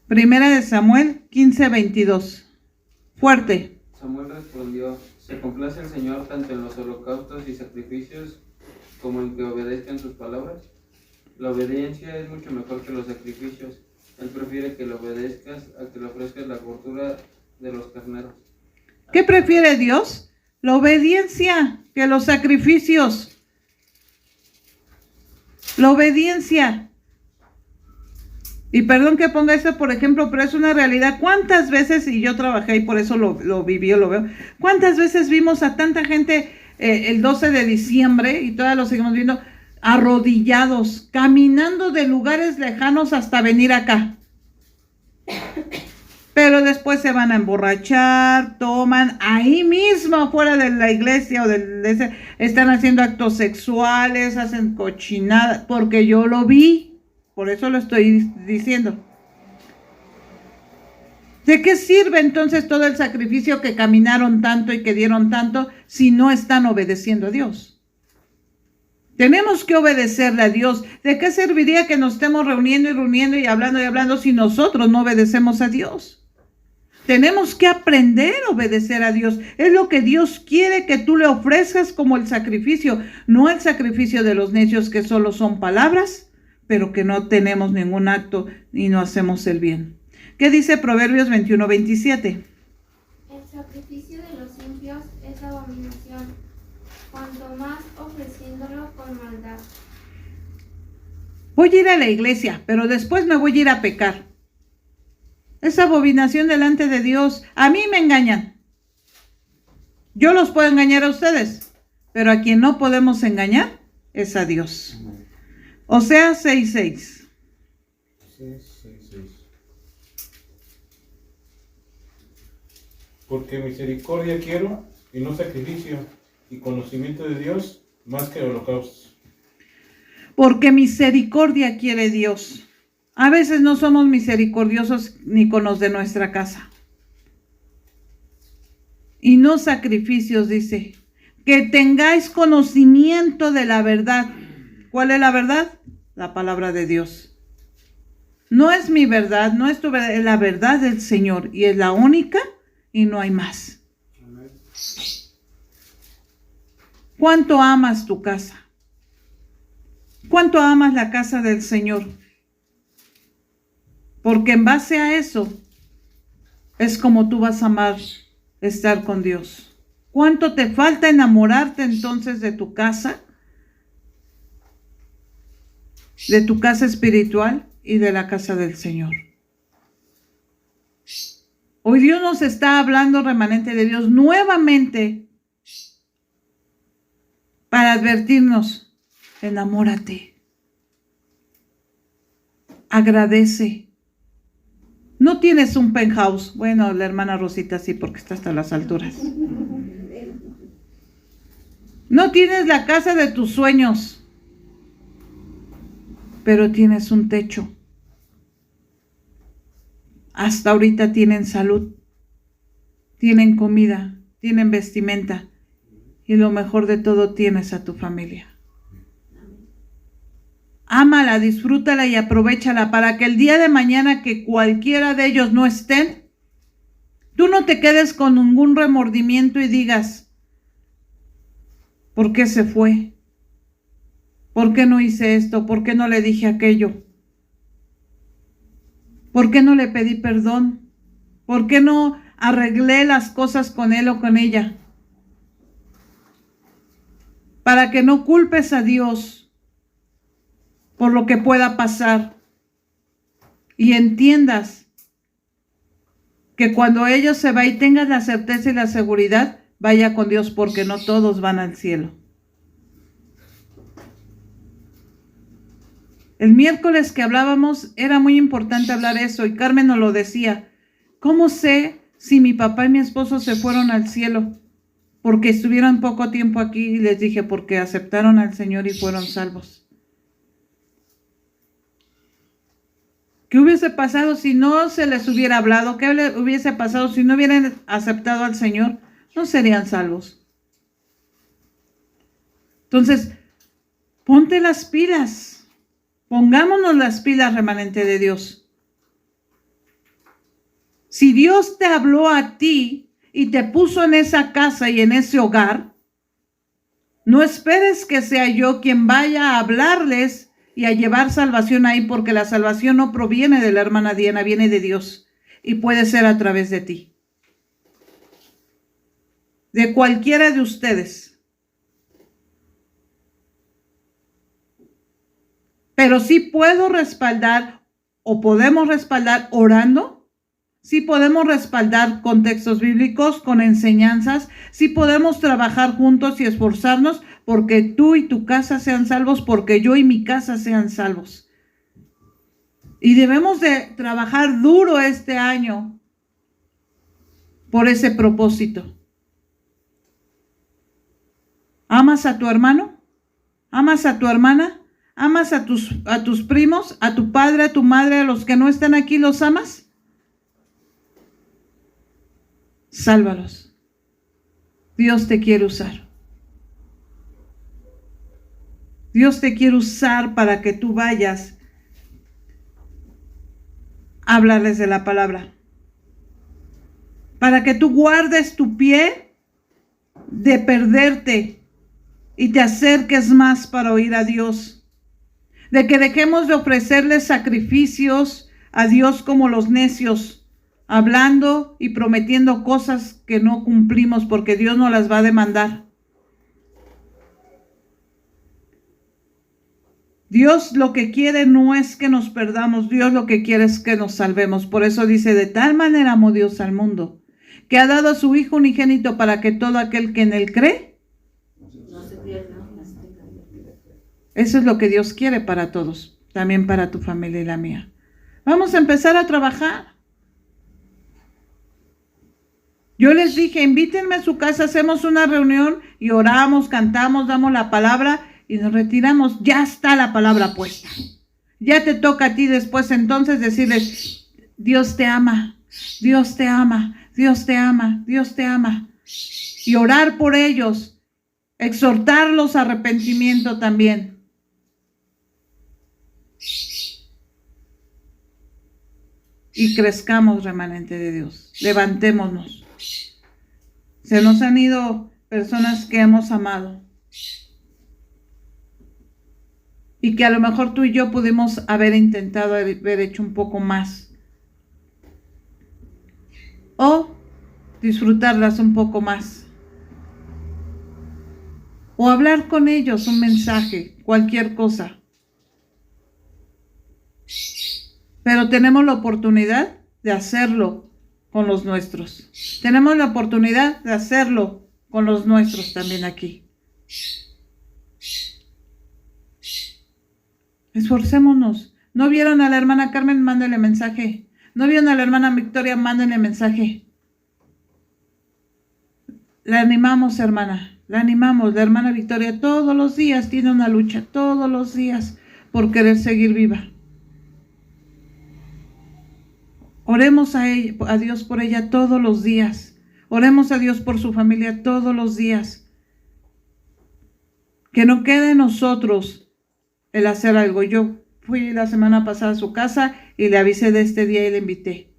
Primera de Samuel 15:22. Fuerte. Samuel respondió: se complace el Señor tanto en los holocaustos y sacrificios como en que obedezcan sus palabras. La obediencia es mucho mejor que los sacrificios. Él prefiere que le obedezcas a que le ofrezcas la gordura de los carneros. ¿Qué prefiere Dios? La obediencia que los sacrificios. La obediencia. Y perdón que ponga esto por ejemplo, pero es una realidad. ¿Cuántas veces, y yo trabajé y por eso lo viví, lo veo, cuántas veces vimos a tanta gente el 12 de diciembre, y todavía lo seguimos viendo, arrodillados, caminando de lugares lejanos hasta venir acá? Pero después se van a emborrachar, toman ahí mismo afuera de la iglesia o están haciendo actos sexuales, hacen cochinadas, porque yo lo vi. Por eso lo estoy diciendo. ¿De qué sirve entonces todo el sacrificio que caminaron tanto y que dieron tanto si no están obedeciendo a Dios? Tenemos que obedecerle a Dios. ¿De qué serviría que nos estemos reuniendo y hablando si nosotros no obedecemos a Dios? Tenemos que aprender a obedecer a Dios. Es lo que Dios quiere que tú le ofrezcas como el sacrificio, no el sacrificio de los necios que solo son palabras, pero que no tenemos ningún acto y no hacemos el bien. ¿Qué dice Proverbios 21:27? El sacrificio de los impíos es abominación, cuanto más ofreciéndolo con maldad. Voy a ir a la iglesia, pero después me voy a ir a pecar. Es abominación delante de Dios. A mí me engañan. Yo los puedo engañar a ustedes, pero a quien no podemos engañar es a Dios. Oseas 6:6. Porque misericordia quiero y no sacrificio, y conocimiento de Dios más que holocaustos. Porque misericordia quiere Dios. A veces no somos misericordiosos ni con los de nuestra casa. Y no sacrificios, dice. Que tengáis conocimiento de la verdad. ¿Cuál es la verdad? La palabra de Dios. No es mi verdad, no es tu verdad, es la verdad del Señor. Y es la única y no hay más. ¿Cuánto amas tu casa? ¿Cuánto amas la casa del Señor? Porque en base a eso es como tú vas a amar estar con Dios. ¿Cuánto te falta enamorarte entonces de tu casa? De tu casa espiritual y de la casa del Señor. Hoy Dios nos está hablando, remanente de Dios, nuevamente para advertirnos: enamórate, agradece. No tienes un penthouse. Bueno, la hermana Rosita sí, porque está hasta las alturas. No tienes la casa de tus sueños, pero tienes un techo. Hasta ahorita tienen salud, tienen comida, tienen vestimenta, y lo mejor de todo, tienes a tu familia. Ámala, disfrútala y aprovéchala para que el día de mañana que cualquiera de ellos no estén, tú no te quedes con ningún remordimiento y digas: ¿por qué se fue? ¿Por qué no hice esto? ¿Por qué no le dije aquello? ¿Por qué no le pedí perdón? ¿Por qué no arreglé las cosas con él o con ella? Para que no culpes a Dios por lo que pueda pasar y entiendas que cuando ellos se vayan y tengas la certeza y la seguridad, vaya con Dios, porque no todos van al cielo. El miércoles que hablábamos era muy importante hablar eso y Carmen nos lo decía. ¿Cómo sé si mi papá y mi esposo se fueron al cielo porque estuvieron poco tiempo aquí, y les dije, porque aceptaron al Señor y fueron salvos. ¿Qué hubiese pasado si no se les hubiera hablado? ¿Qué hubiese pasado si no hubieran aceptado al Señor? No serían salvos. Entonces, ponte las pilas. Pongámonos las pilas, remanente de Dios. Si Dios te habló a ti y te puso en esa casa y en ese hogar, no esperes que sea yo quien vaya a hablarles y a llevar salvación ahí, porque la salvación no proviene de la hermana Diana, viene de Dios y puede ser a través de ti, de cualquiera de ustedes. Pero sí puedo respaldar, o podemos respaldar orando, sí podemos respaldar con textos bíblicos, con enseñanzas, sí podemos trabajar juntos y esforzarnos porque tú y tu casa sean salvos, porque yo y mi casa sean salvos. Y debemos de trabajar duro este año por ese propósito. ¿Amas a tu hermano? ¿Amas a tu hermana? ¿Amas a tus primos? ¿A tu padre, a tu madre, a los que no están aquí, los amas? Sálvalos. Dios te quiere usar. Dios te quiere usar para que tú vayas a hablarles de la palabra. Para que tú guardes tu pie de perderte y te acerques más para oír a Dios. De que dejemos de ofrecerles sacrificios a Dios como los necios, hablando y prometiendo cosas que no cumplimos porque Dios nos las va a demandar. Dios lo que quiere no es que nos perdamos, Dios lo que quiere es que nos salvemos. Por eso dice, de tal manera amó Dios al mundo, que ha dado a su Hijo unigénito para que todo aquel que en él cree, No se pierda. eso es lo que Dios quiere para todos, también para tu familia y la mía. Vamos a empezar a trabajar. Yo les dije, invítenme a su casa, hacemos una reunión y oramos, cantamos, damos la palabra y nos retiramos. Ya está la palabra puesta. Ya te toca a ti después entonces decirles, Dios te ama, Dios te ama, Dios te ama, Dios te ama. Y orar por ellos, exhortarlos a arrepentimiento también. Y crezcamos, remanente de Dios. Levantémonos. Se nos han ido personas que hemos amado. Y que a lo mejor tú y yo pudimos haber intentado haber hecho un poco más. O disfrutarlas un poco más. O hablar con ellos un mensaje, cualquier cosa. Pero tenemos la oportunidad de hacerlo con los nuestros. Tenemos la oportunidad de hacerlo con los nuestros también aquí. Esforcémonos. ¿No vieron a la hermana Carmen? Mándenle mensaje. ¿No vieron a la hermana Victoria? Mándenle mensaje. La animamos, hermana. La animamos. La hermana Victoria todos los días tiene una lucha, todos los días, por querer seguir viva. Oremos a Dios por ella todos los días. Oremos a Dios por su familia todos los días. Que no quede en nosotros el hacer algo. Yo fui la semana pasada a su casa y le avisé de este día y le invité.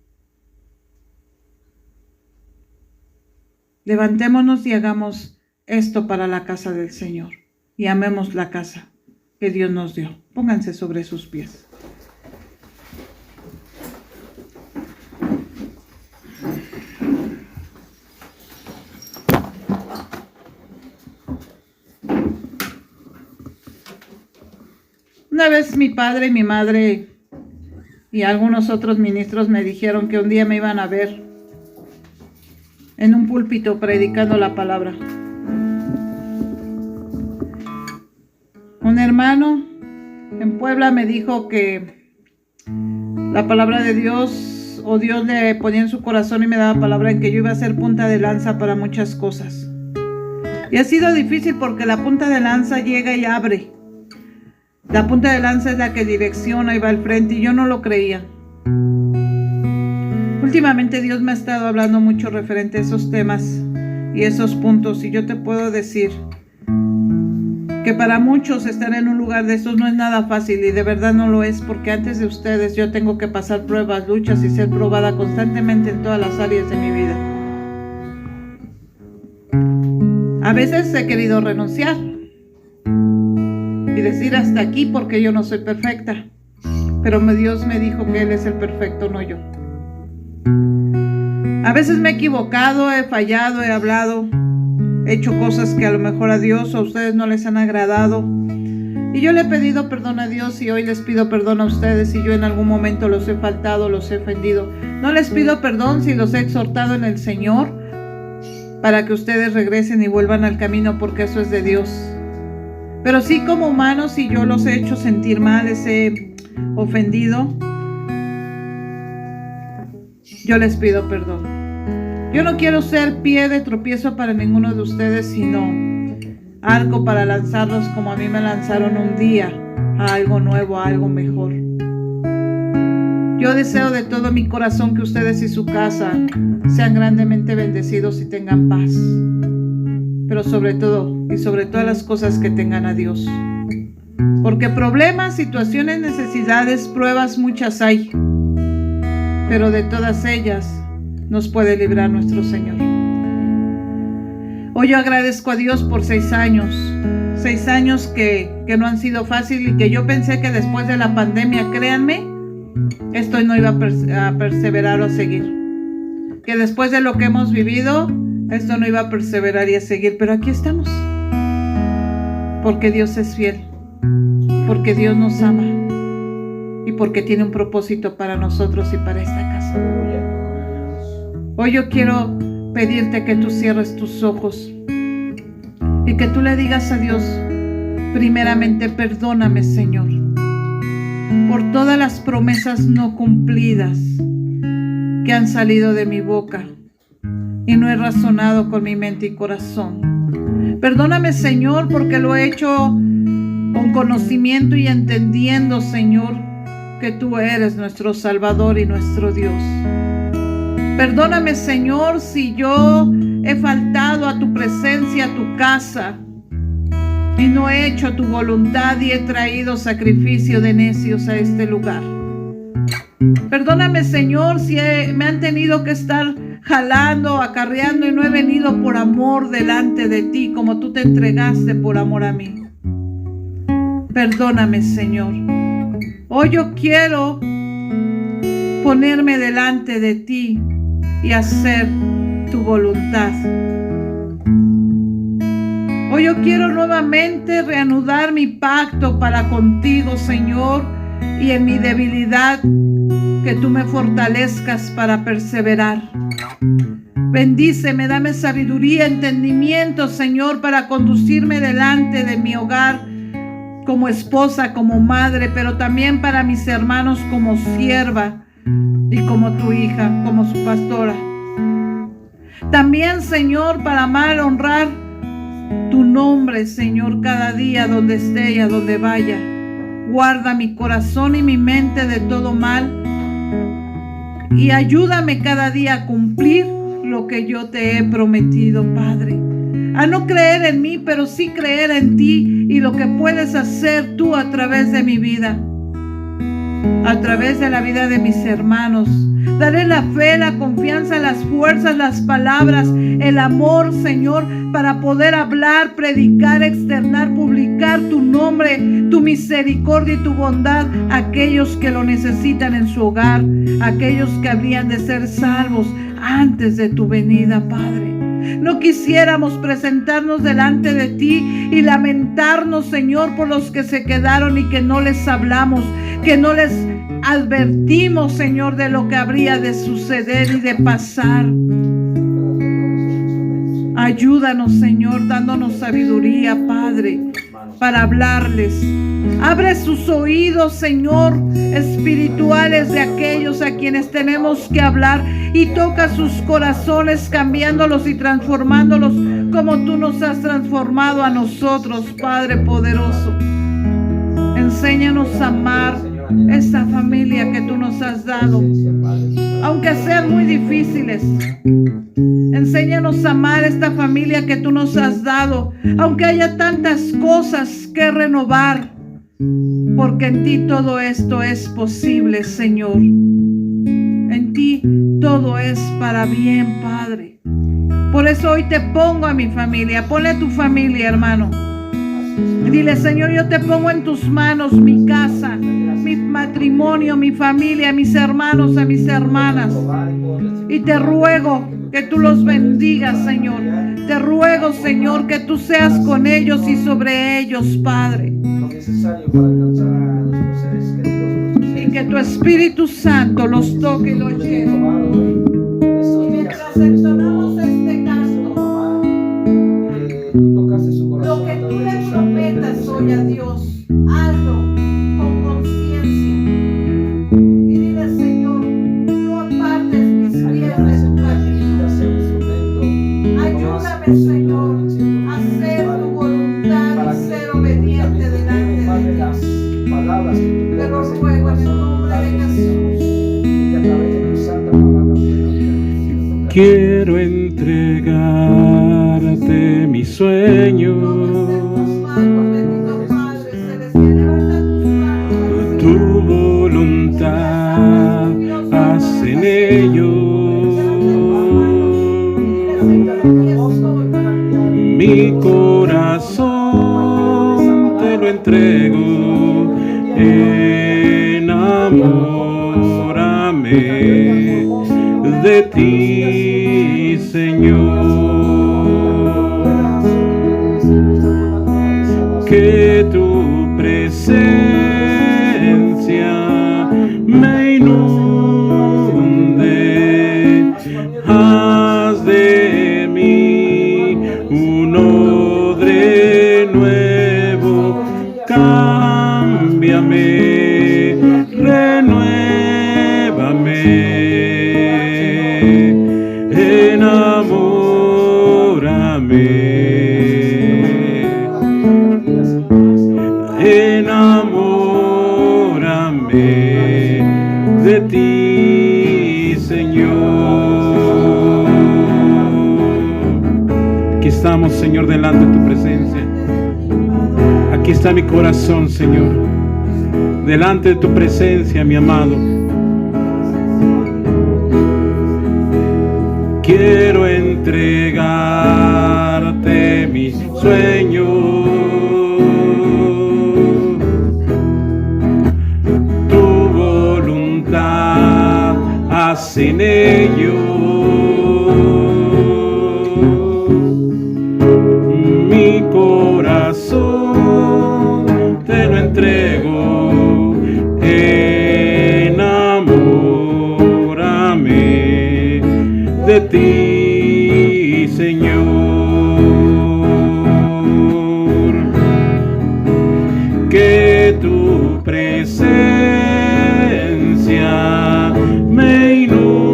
Levantémonos y hagamos esto para la casa del Señor. Y amemos la casa que Dios nos dio. Pónganse sobre sus pies. Una vez mi padre y mi madre y algunos otros ministros me dijeron que un día me iban a ver en un púlpito predicando la palabra. Un hermano en Puebla me dijo que la palabra de Dios o Dios le ponía en su corazón y me daba palabra en que yo iba a ser punta de lanza para muchas cosas. Y ha sido difícil porque la punta de lanza llega y abre. La punta de lanza es la que direcciona y va al frente, y yo no lo creía. Últimamente Dios me ha estado hablando mucho referente a esos temas y esos puntos, y yo te puedo decir que para muchos estar en un lugar de estos no es nada fácil, y de verdad no lo es, porque antes de ustedes yo tengo que pasar pruebas, luchas y ser probada constantemente en todas las áreas de mi vida. A veces he querido renunciar y decir hasta aquí porque yo no soy perfecta, pero Dios me dijo que Él es el perfecto, no yo. A veces me he equivocado, he fallado, he hablado, he hecho cosas que a lo mejor a Dios o a ustedes no les han agradado, y yo le he pedido perdón a Dios, y hoy les pido perdón a ustedes si yo en algún momento los he faltado, los he ofendido. No les pido perdón si los he exhortado en el Señor para que ustedes regresen y vuelvan al camino, porque eso es de Dios. Pero sí, como humanos, si yo los he hecho sentir mal, les he ofendido, yo les pido perdón. Yo no quiero ser pie de tropiezo para ninguno de ustedes, sino arco para lanzarlos como a mí me lanzaron un día a algo nuevo, a algo mejor. Yo deseo de todo mi corazón que ustedes y su casa sean grandemente bendecidos y tengan paz. Pero sobre todo, y sobre todas las cosas, que tengan a Dios. Porque problemas, situaciones, necesidades, pruebas muchas hay, pero de todas ellas nos puede librar nuestro Señor. Hoy yo agradezco a Dios por 6 años. 6 años que no han sido fáciles, y que yo pensé que después de la pandemia, créanme, esto no iba a perseverar o a seguir. Que después de lo que hemos vivido, esto no iba a perseverar y a seguir. Pero aquí estamos. Porque Dios es fiel. Porque Dios nos ama. Y porque tiene un propósito para nosotros y para esta casa. Hoy yo quiero pedirte que tú cierres tus ojos y que tú le digas a Dios, primeramente, perdóname, Señor, por todas las promesas no cumplidas que han salido de mi boca y no he razonado con mi mente y corazón. Perdóname, Señor, porque lo he hecho con conocimiento y entendiendo, Señor, que tú eres nuestro Salvador y nuestro Dios. Perdóname, Señor, si yo he faltado a tu presencia, a tu casa, y no he hecho tu voluntad y he traído sacrificio de necios a este lugar. Perdóname, Señor, si me han tenido que estar jalando, acarreando, y no he venido por amor delante de ti, como tú te entregaste por amor a mí. Perdóname, Señor. Hoy yo quiero ponerme delante de ti y hacer tu voluntad. Hoy yo quiero nuevamente reanudar mi pacto para contigo, Señor, y en mi debilidad que tú me fortalezcas para perseverar. Bendíceme, dame sabiduría, entendimiento, Señor, para conducirme delante de mi hogar como esposa, como madre, pero también para mis hermanos como sierva y como tu hija, como su pastora. También, Señor, para amar, honrar tu nombre, Señor, cada día donde esté y a donde vaya. Guarda mi corazón y mi mente de todo mal y ayúdame cada día a cumplir lo que yo te he prometido, Padre. A no creer en mí, pero sí creer en ti y lo que puedes hacer tú a través de mi vida, a través de la vida de mis hermanos. Daré la fe, la confianza, las fuerzas, las palabras, el amor, Señor, para poder hablar, predicar, externar, publicar tu nombre, tu misericordia y tu bondad a aquellos que lo necesitan en su hogar, aquellos que habrían de ser salvos antes de tu venida, Padre. No quisiéramos presentarnos delante de ti y lamentarnos, Señor, por los que se quedaron y que no les hablamos, que no les advertimos, Señor, de lo que habría de suceder y de pasar. Ayúdanos, Señor, dándonos sabiduría, Padre, para hablarles. Abre sus oídos, Señor, espirituales de aquellos a quienes tenemos que hablar, y toca sus corazones, cambiándolos y transformándolos como tú nos has transformado a nosotros, Padre poderoso. Enséñanos a amar esta familia que tú nos has dado, aunque sean muy difíciles. Enséñanos a amar esta familia que tú nos has dado, aunque haya tantas cosas que renovar, porque en ti todo esto es posible, Señor. En ti todo es para bien, Padre. Por eso hoy te pongo a mi familia. Ponle a tu familia, hermano. Dile: Señor, yo te pongo en tus manos mi casa, mi matrimonio, mi familia, mis hermanos, a mis hermanas. Y te ruego que tú los bendigas, Señor. Te ruego, Señor, que tú seas con ellos y sobre ellos, Padre. Y que tu Espíritu Santo los toque y los lleve. Y mientras entonamos este canto, lo que tú le prometas hoy a Dios, hazlo con conciencia. Y dile: Señor, no apartes mis pies de tu camino. Ayúdame, Señor, a hacer tu voluntad y ser obediente delante de ti. Te lo ruego en el nombre de Jesús. Quiero entregarte mis sueños, tu voluntad haz en ellos. Mi corazón te lo entrego, enamórame de ti, Señor. Que tu presencia me inunde, haz de mí un odre nuevo, cámbiame, renuévame, enamórame, enamórame de ti, Señor. Aquí estamos, Señor, delante de tu presencia. Aquí está mi corazón, Señor, delante de tu presencia, mi amado. Quiero entregarte mis sueños, tu voluntad haz en ellos. Mi corazón te lo entrego, enamórame de ti, Señor. Que tu presencia me inunde,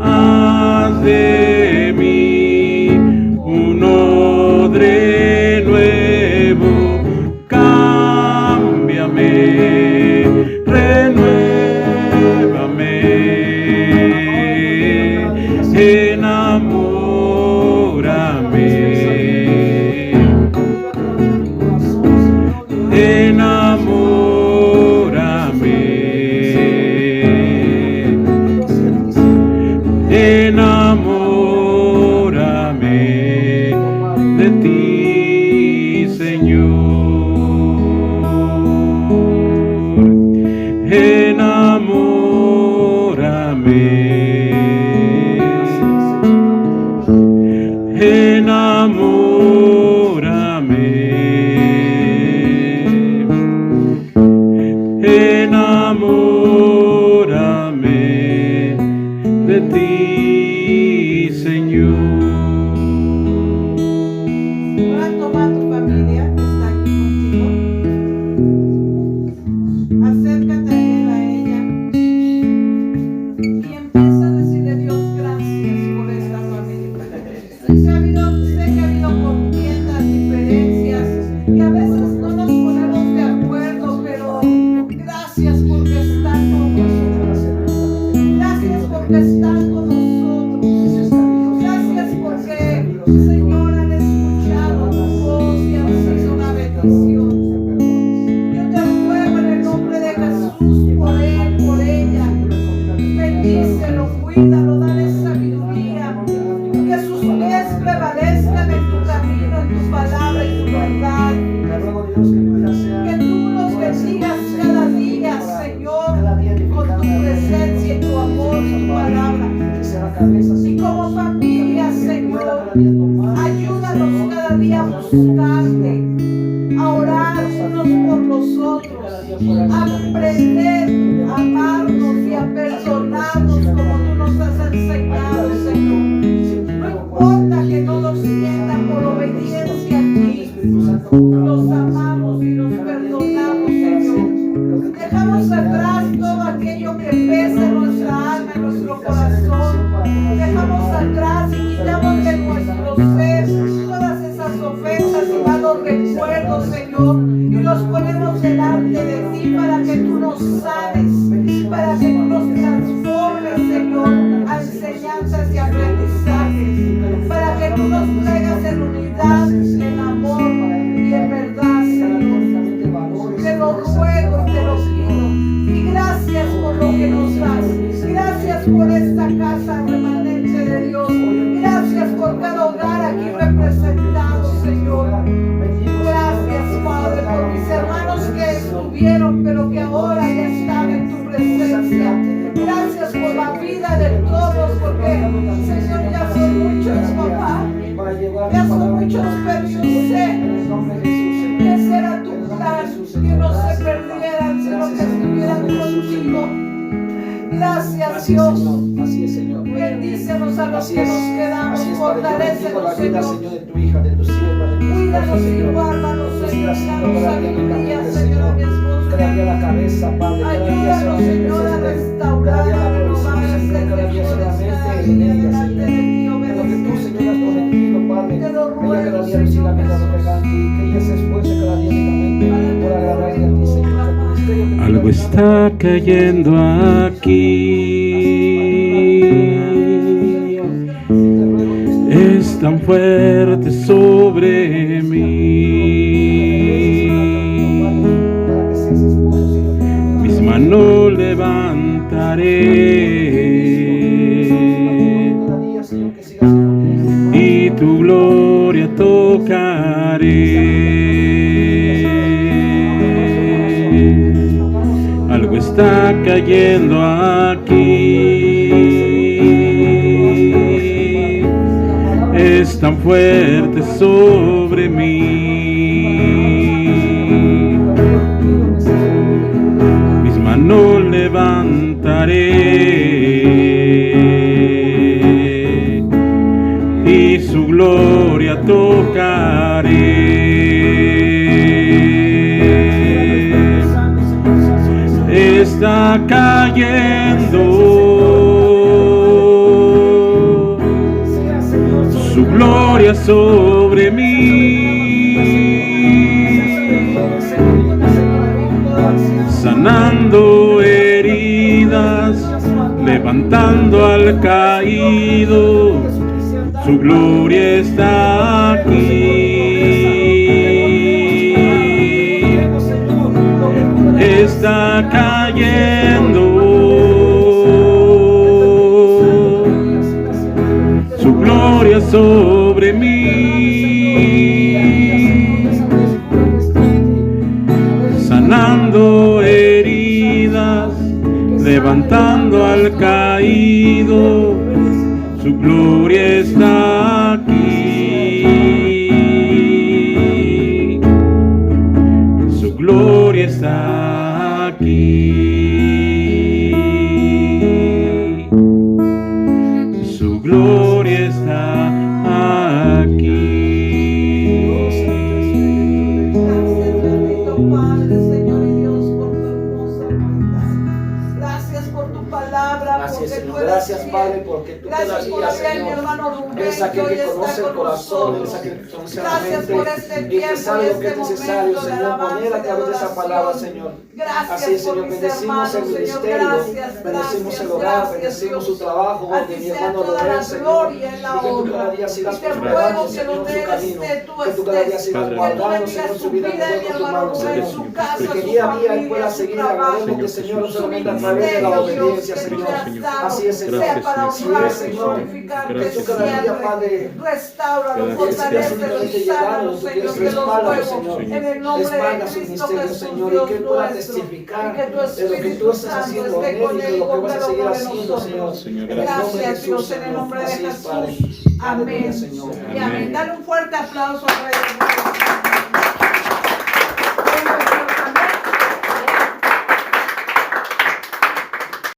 haz de mí un odre nuevo, cámbiame, renuévame, aprender a amarnos y a perdonarnos como tú nos has enseñado, Señor. No importa que no nos sientan por obediencia a ti, los amamos y los perdonamos, Señor. Dejamos atrás todo aquello que pesa en nuestra alma, en nuestro corazón. Dejamos atrás y quitamos de nuestro ser todas esas ofensas y malos recuerdos, Señor, y los ponemos delante de ti para que tú nos sanes, para que tú nos transformes, Señor, a enseñanzas y aprendizajes, para que tú nos traigas en unidad, en amor y en verdad, Señor. Te lo ruego y te lo pido. Y gracias por lo que nos das. Gracias por esta casa remanente de Dios. Gracias por cada hogar aquí representado, Señor. Gracias, Padre, por mis hermanos que estuvieron, pero que ahora ya están en tu presencia. Gracias por la vida de todos, porque, Señor, ya son muchos, papá. Ya son muchos, pero yo sé que ese era tu plan, que no se perdieran, sino que estuvieran contigo. Gracias, Dios. Así es, Señor. Bendícenos a los que nos quedamos, fortalécenos, Señor. Señor, de tu hija, de tu sierva, de tu Cuídanos y guárdanos, Señor. Danos sabiduría, Señor, a mi esposo. cada día la cabeza, Padre, cada día Ayúdanos, Señor, a restaurar, a renovar, a hacer cada día solamente en ella, Señor. En lo que tú, Señor, has prometido, Padre, Te lo ella ruego, cada día recibe la vida lo que a ti, que ella se esfuerce cada día únicamente por agradarte a ti, Señor. Algo está cayendo aquí. Es tan fuerte sobre mí. Mis manos levantaré y tu gloria tocaré. Algo está cayendo aquí, es tan fuerte sobre mí. Mis manos levantaré y su gloria tocaré. Está cayendo su gloria sobre mí, sanando heridas, levantando al caído. Su gloria está aquí. Está cayendo su gloria sobre mí, sanando heridas, levantando al caído. Su gloria está aquí. Su gloria está aquí. Su gloria está aquí. Gracias, bendito Padre, Señor y Dios, por tu hermosa bondad. Gracias por tu palabra, Así es, porque tú Señor. eres Gracias, fiel. Padre, porque tú Gracias por todavía, haber mi Señor, hermano Rubén, eres que aquel hoy que está conoce el con corazón, eres nosotros. aquel que conoce la Gracias mente por este y que tiempo sabe y lo que este es necesario, momento de Señor, alabanza poner y a de través de esa palabra, adoración. Señor. Gracias Así es, por Señor, mis bendecimos hermanos, el Señor. ministerio, Gracias, bendecimos gracias, el hogar, gracias, bendecimos Dios. su trabajo A de ti mi sea hermano toda la Rubén, Señor, gloria y la y que tú honra. cada día sigas Y te ruego prosperando, que Señor, donde su Él camino, esté, tú que tú cada día estés. sigas Que tú guardando, bendigas Señor, su su vida vida con y mi tu hermano mano, Rubén, Señor, su casa, y que su día a día Él familia, pueda su seguir trabajo, agradándote, Señor, no su solamente a través de la ministerio, Dios, obediencia, que tú Señor. le has dado, Así es, Señor. sea para Así es, honrarte y Señor. glorificarte Que tú cada día, siempre. Padre, Restáuralo, que fortalécelo y sánalo, Señor, te lo ruego. En el nombre de respalda su Cristo ministerio, Jesús, Señor, y Dios que Él pueda nuestro. testificar Y que tu de lo que Espíritu tú estás Santo haciendo esté en él con y él de lo que vas a obrando seguir por haciendo, Señor. nosotros. En el nombre de Gracias, Jesús, Dios, en el Señor. nombre de Así es, Padre. Jesús. Amén. Aleluya, Señor. Y amén. Dale un fuerte aplauso al Rey de Reyes.